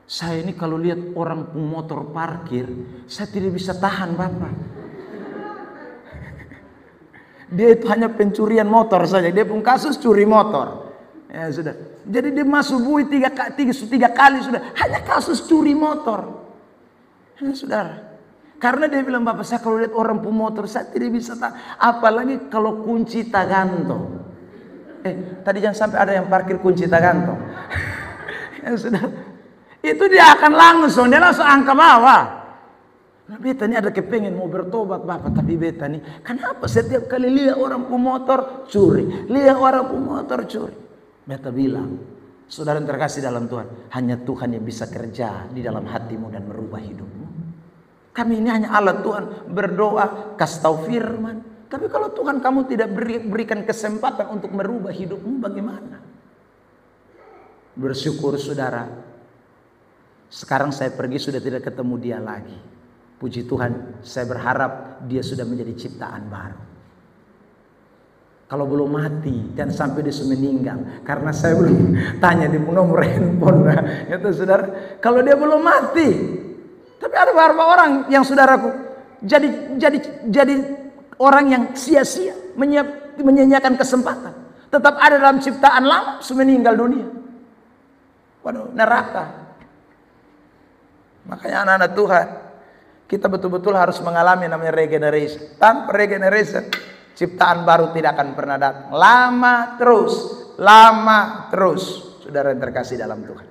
Saya ini kalau lihat orang motor parkir, saya tidak bisa tahan bapak. Dia itu hanya pencurian motor saja. Dia pun kasus curi motor. Ya sudah. Jadi dia masuk bui 3 kali sudah. Hanya kasus curi motor. Ya, saudara. Karena dia bilang, bapak saya kalau lihat orang pemotor saya tidak bisa tahan. Apalagi kalau kunci tak gantung. Tadi jangan sampai ada yang parkir kunci tak gantung. Ya sudah. Itu dia akan langsung. Dia langsung angka bawah. Nah, beta ini ada kepengen mau bertobat bapak, tapi beta ini kenapa setiap kali lihat orang pemotor curi, lihat orang pemotor curi? Beta bilang, saudara yang terkasih dalam Tuhan, hanya Tuhan yang bisa kerja di dalam hatimu dan merubah hidupmu. Kami ini hanya alat Tuhan, berdoa, kasih tahu firman. Tapi kalau Tuhan kamu tidak berikan kesempatan untuk merubah hidupmu, bagaimana? Bersyukur saudara, sekarang saya pergi sudah tidak ketemu dia lagi. Puji Tuhan, saya berharap dia sudah menjadi ciptaan baru. Kalau belum mati dan sampai dia sudah meninggal, karena saya belum tanya di nomor handphone, itu saudara. Kalau dia belum mati, tapi ada beberapa orang yang saudaraku jadi orang yang sia-sia, menyanyiakan kesempatan. Tetap ada dalam ciptaan lama, sudah meninggal dunia. Waduh, neraka. Makanya anak-anak Tuhan, kita betul-betul harus mengalami namanya regeneration. Tanpa regeneration, ciptaan baru tidak akan pernah datang. Lama terus. Saudara yang terkasih dalam Tuhan.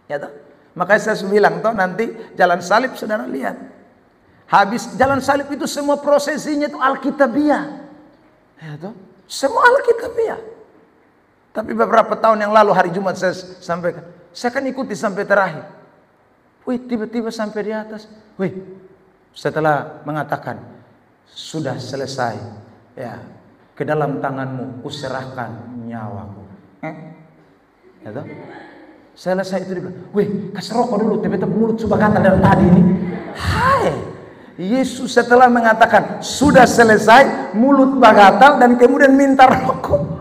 Ya toh? Makanya saya bilang toh nanti jalan salib saudara lihat. Habis jalan salib itu semua prosesinya itu alkitabiah. Ya toh? Semua alkitabiah. Tapi beberapa tahun yang lalu hari Jumat saya sampaikan, saya kan ikuti sampai terakhir. Wih, tiba-tiba sampai di atas. Wih, setelah mengatakan sudah selesai, ya, ke dalam tanganmu kuserahkan nyawaku. Ya toh? Selesai itu dia bilang, wih, kasih rokok dulu, tiba-tiba mulut coba kata dari tadi ini. Hai, Yesus setelah mengatakan sudah selesai, mulut bagatal dan kemudian minta rokok.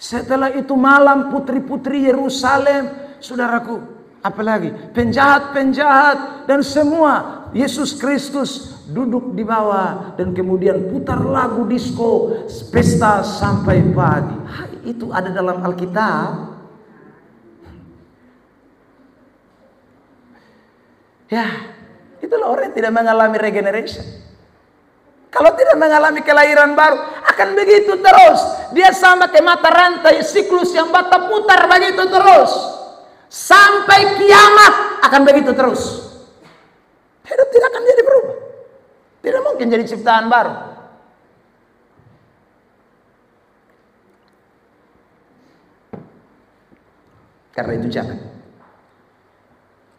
Setelah itu malam putri-putri Yerusalem, saudaraku, apalagi penjahat-penjahat dan semua, Yesus Kristus duduk di bawah dan kemudian putar lagu disko, pesta sampai pagi. Itu ada dalam Alkitab. Ya, itulah orang yang tidak mengalami regeneration. Kalau tidak mengalami kelahiran baru, akan begitu terus. Dia sama kayak mata rantai, siklus yang bata putar begitu terus. Sampai kiamat akan begitu terus. Hidup tidak akan jadi berubah. Tidak mungkin jadi ciptaan baru. Karena itu jangan.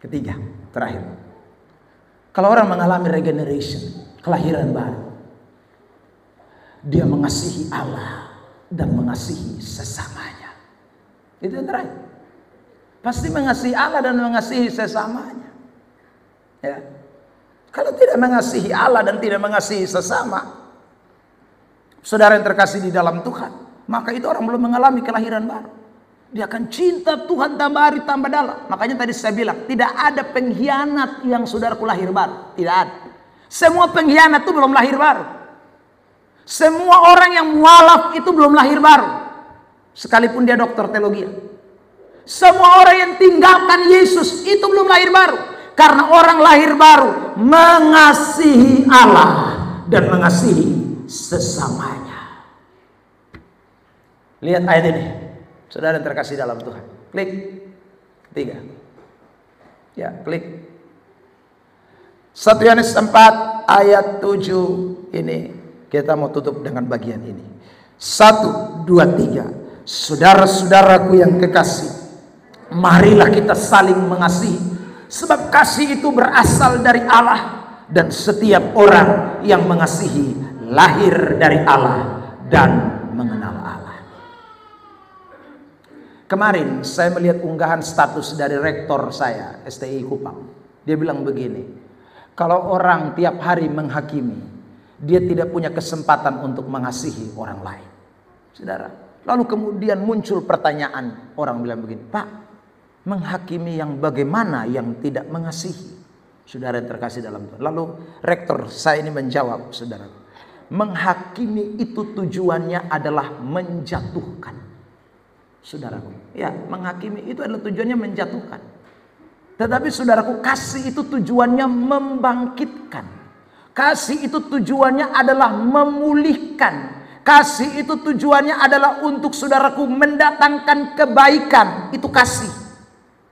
Ketiga, terakhir. Kalau orang mengalami regeneration, kelahiran baru, dia mengasihi Allah dan mengasihi sesamanya. Itu yang terakhir. Pasti mengasihi Allah dan mengasihi sesamanya. Ya. Kalau tidak mengasihi Allah dan tidak mengasihi sesama, saudara yang terkasih di dalam Tuhan, maka itu orang belum mengalami kelahiran baru. Dia akan cinta Tuhan tambah hari tambah dalam. Makanya tadi saya bilang, tidak ada pengkhianat yang saudaraku lahir baru. Tidak ada. Semua pengkhianat itu belum lahir baru. Semua orang yang mualaf itu belum lahir baru. Sekalipun dia dokter teologi. Semua orang yang tinggalkan Yesus itu belum lahir baru. Karena orang lahir baru mengasihi Allah dan mengasihi sesamanya. Lihat ayat ini. Saudara yang terkasih dalam Tuhan. Klik. 3. Ya, klik. 1 Yohanes 4 ayat 7 ini kita mau tutup dengan bagian ini. 1, 2, 3. Saudara-saudaraku yang kekasih, marilah kita saling mengasihi, sebab kasih itu berasal dari Allah, dan setiap orang yang mengasihi lahir dari Allah dan mengenal Allah. Kemarin saya melihat unggahan status dari rektor saya STI Kupang. Dia bilang begini, kalau orang tiap hari menghakimi, dia tidak punya kesempatan untuk mengasihi orang lain. Saudara, lalu kemudian muncul pertanyaan, orang bilang begini, Pak, menghakimi yang bagaimana yang tidak mengasihi? Saudara yang terkasih dalam Tuhan. Lalu rektor saya ini menjawab, saudara, menghakimi itu tujuannya adalah menjatuhkan. Saudaraku, ya, menghakimi itu adalah tujuannya menjatuhkan. Tetapi saudaraku, kasih itu tujuannya membangkitkan. Kasih itu tujuannya adalah memulihkan. Kasih itu tujuannya adalah untuk saudaraku mendatangkan kebaikan. Itu kasih.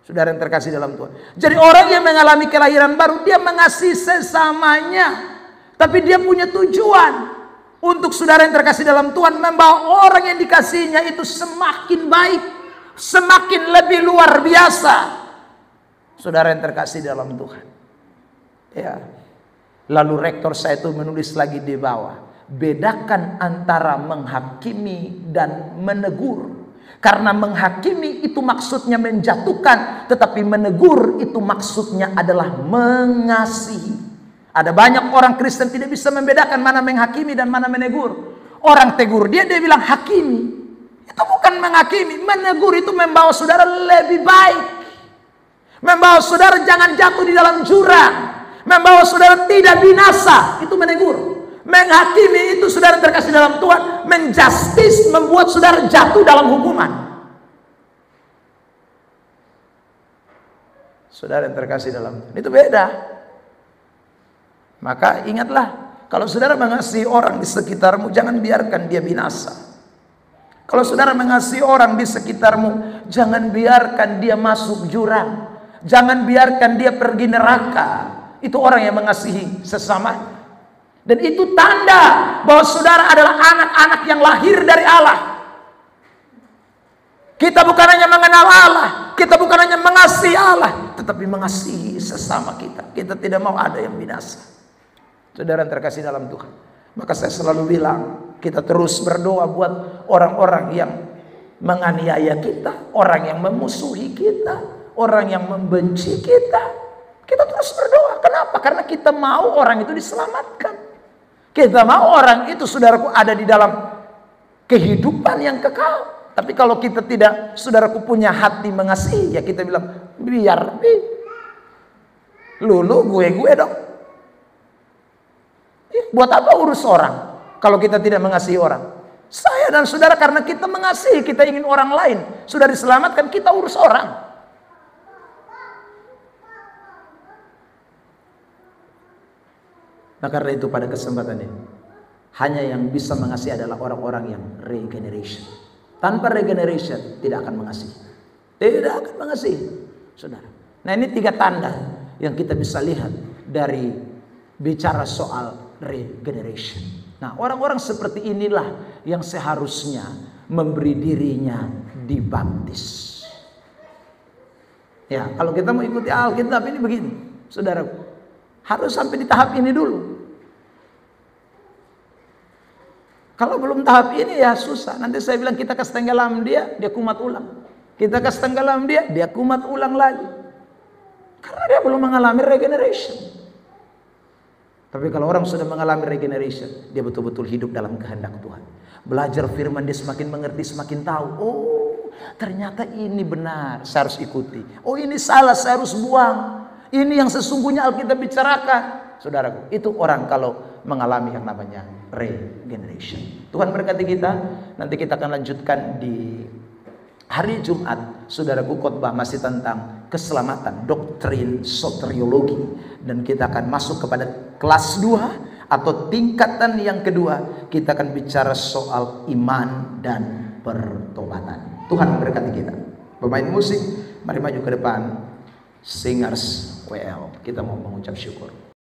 Saudara yang terkasih dalam Tuhan. Jadi orang yang mengalami kelahiran baru, dia mengasihi sesamanya. Tapi dia punya tujuan. Untuk saudara yang terkasih dalam Tuhan, membawa orang yang dikasihinya itu semakin baik. Semakin lebih luar biasa. Saudara yang terkasih dalam Tuhan. Ya. Lalu rektor saya itu menulis lagi di bawah. Bedakan antara menghakimi dan menegur. Karena menghakimi itu maksudnya menjatuhkan, tetapi menegur itu maksudnya adalah mengasihi. Ada banyak orang Kristen tidak bisa membedakan mana menghakimi dan mana menegur. Orang tegur dia bilang hakimi. Itu bukan menghakimi. Menegur itu membawa saudara lebih baik. Membawa saudara jangan jatuh di dalam jurang. Membawa saudara tidak binasa. Itu menegur. Menghakimi itu saudara terkasih dalam Tuhan, menjustis, membuat saudara jatuh dalam hukuman. Saudara yang terkasih dalam Tuhan, itu beda. Maka ingatlah, kalau saudara mengasihi orang di sekitarmu, jangan biarkan dia binasa. Kalau saudara mengasihi orang di sekitarmu, jangan biarkan dia masuk jurang. Jangan biarkan dia pergi neraka. Itu orang yang mengasihi sesama. Dan itu tanda bahwa saudara adalah anak-anak yang lahir dari Allah. Kita bukan hanya mengenal Allah, kita bukan hanya mengasihi Allah, tetapi mengasihi sesama kita. Kita tidak mau ada yang binasa. Saudara yang terkasih dalam Tuhan. Maka saya selalu bilang, kita terus berdoa buat orang-orang yang menganiaya kita, orang yang memusuhi kita, orang yang membenci kita. Kita terus berdoa. Kenapa? Karena kita mau orang itu diselamatkan. Kita mau orang itu, saudaraku, ada di dalam kehidupan yang kekal. Tapi kalau kita tidak, saudaraku, punya hati mengasihi, ya kita bilang, biar lulu gue dong. Buat apa urus orang kalau kita tidak mengasihi orang? Saya dan saudara, karena kita mengasihi, kita ingin orang lain sudah diselamatkan, kita urus orang. Nah, karena itu pada kesempatan ini, hanya yang bisa mengasihi adalah orang-orang yang regeneration. Tanpa regeneration tidak akan mengasihi. Tidak akan mengasihi, saudara. Nah, ini 3 tanda yang kita bisa lihat dari bicara soal regeneration. Nah, orang-orang seperti inilah yang seharusnya memberi dirinya dibaptis. Ya, kalau kita mau ikuti Alkitab ini begini, saudara, harus sampai di tahap ini dulu. Kalau belum tahap ini ya susah. Nanti saya bilang kita kasih tenggelam dia kumat ulang. Kita kasih tenggelam dia kumat ulang lagi. Karena dia belum mengalami regeneration. Tapi kalau orang sudah mengalami regeneration, dia betul-betul hidup dalam kehendak Tuhan. Belajar firman, dia semakin mengerti, semakin tahu. Oh, ternyata ini benar, saya harus ikuti. Oh, ini salah, saya harus buang. Ini yang sesungguhnya Alkitab bicarakan. Saudaraku, itu orang kalau mengalami yang namanya regeneration. Tuhan berkati kita. Nanti kita akan lanjutkan di hari Jumat. Saudaraku, khotbah masih tentang keselamatan, doktrin soteriologi, dan kita akan masuk kepada kelas 2 atau tingkatan yang kedua. Kita akan bicara soal iman dan pertobatan. Tuhan berkati kita. Pemain musik, mari maju ke depan. Singers WL, kita mau mengucap syukur.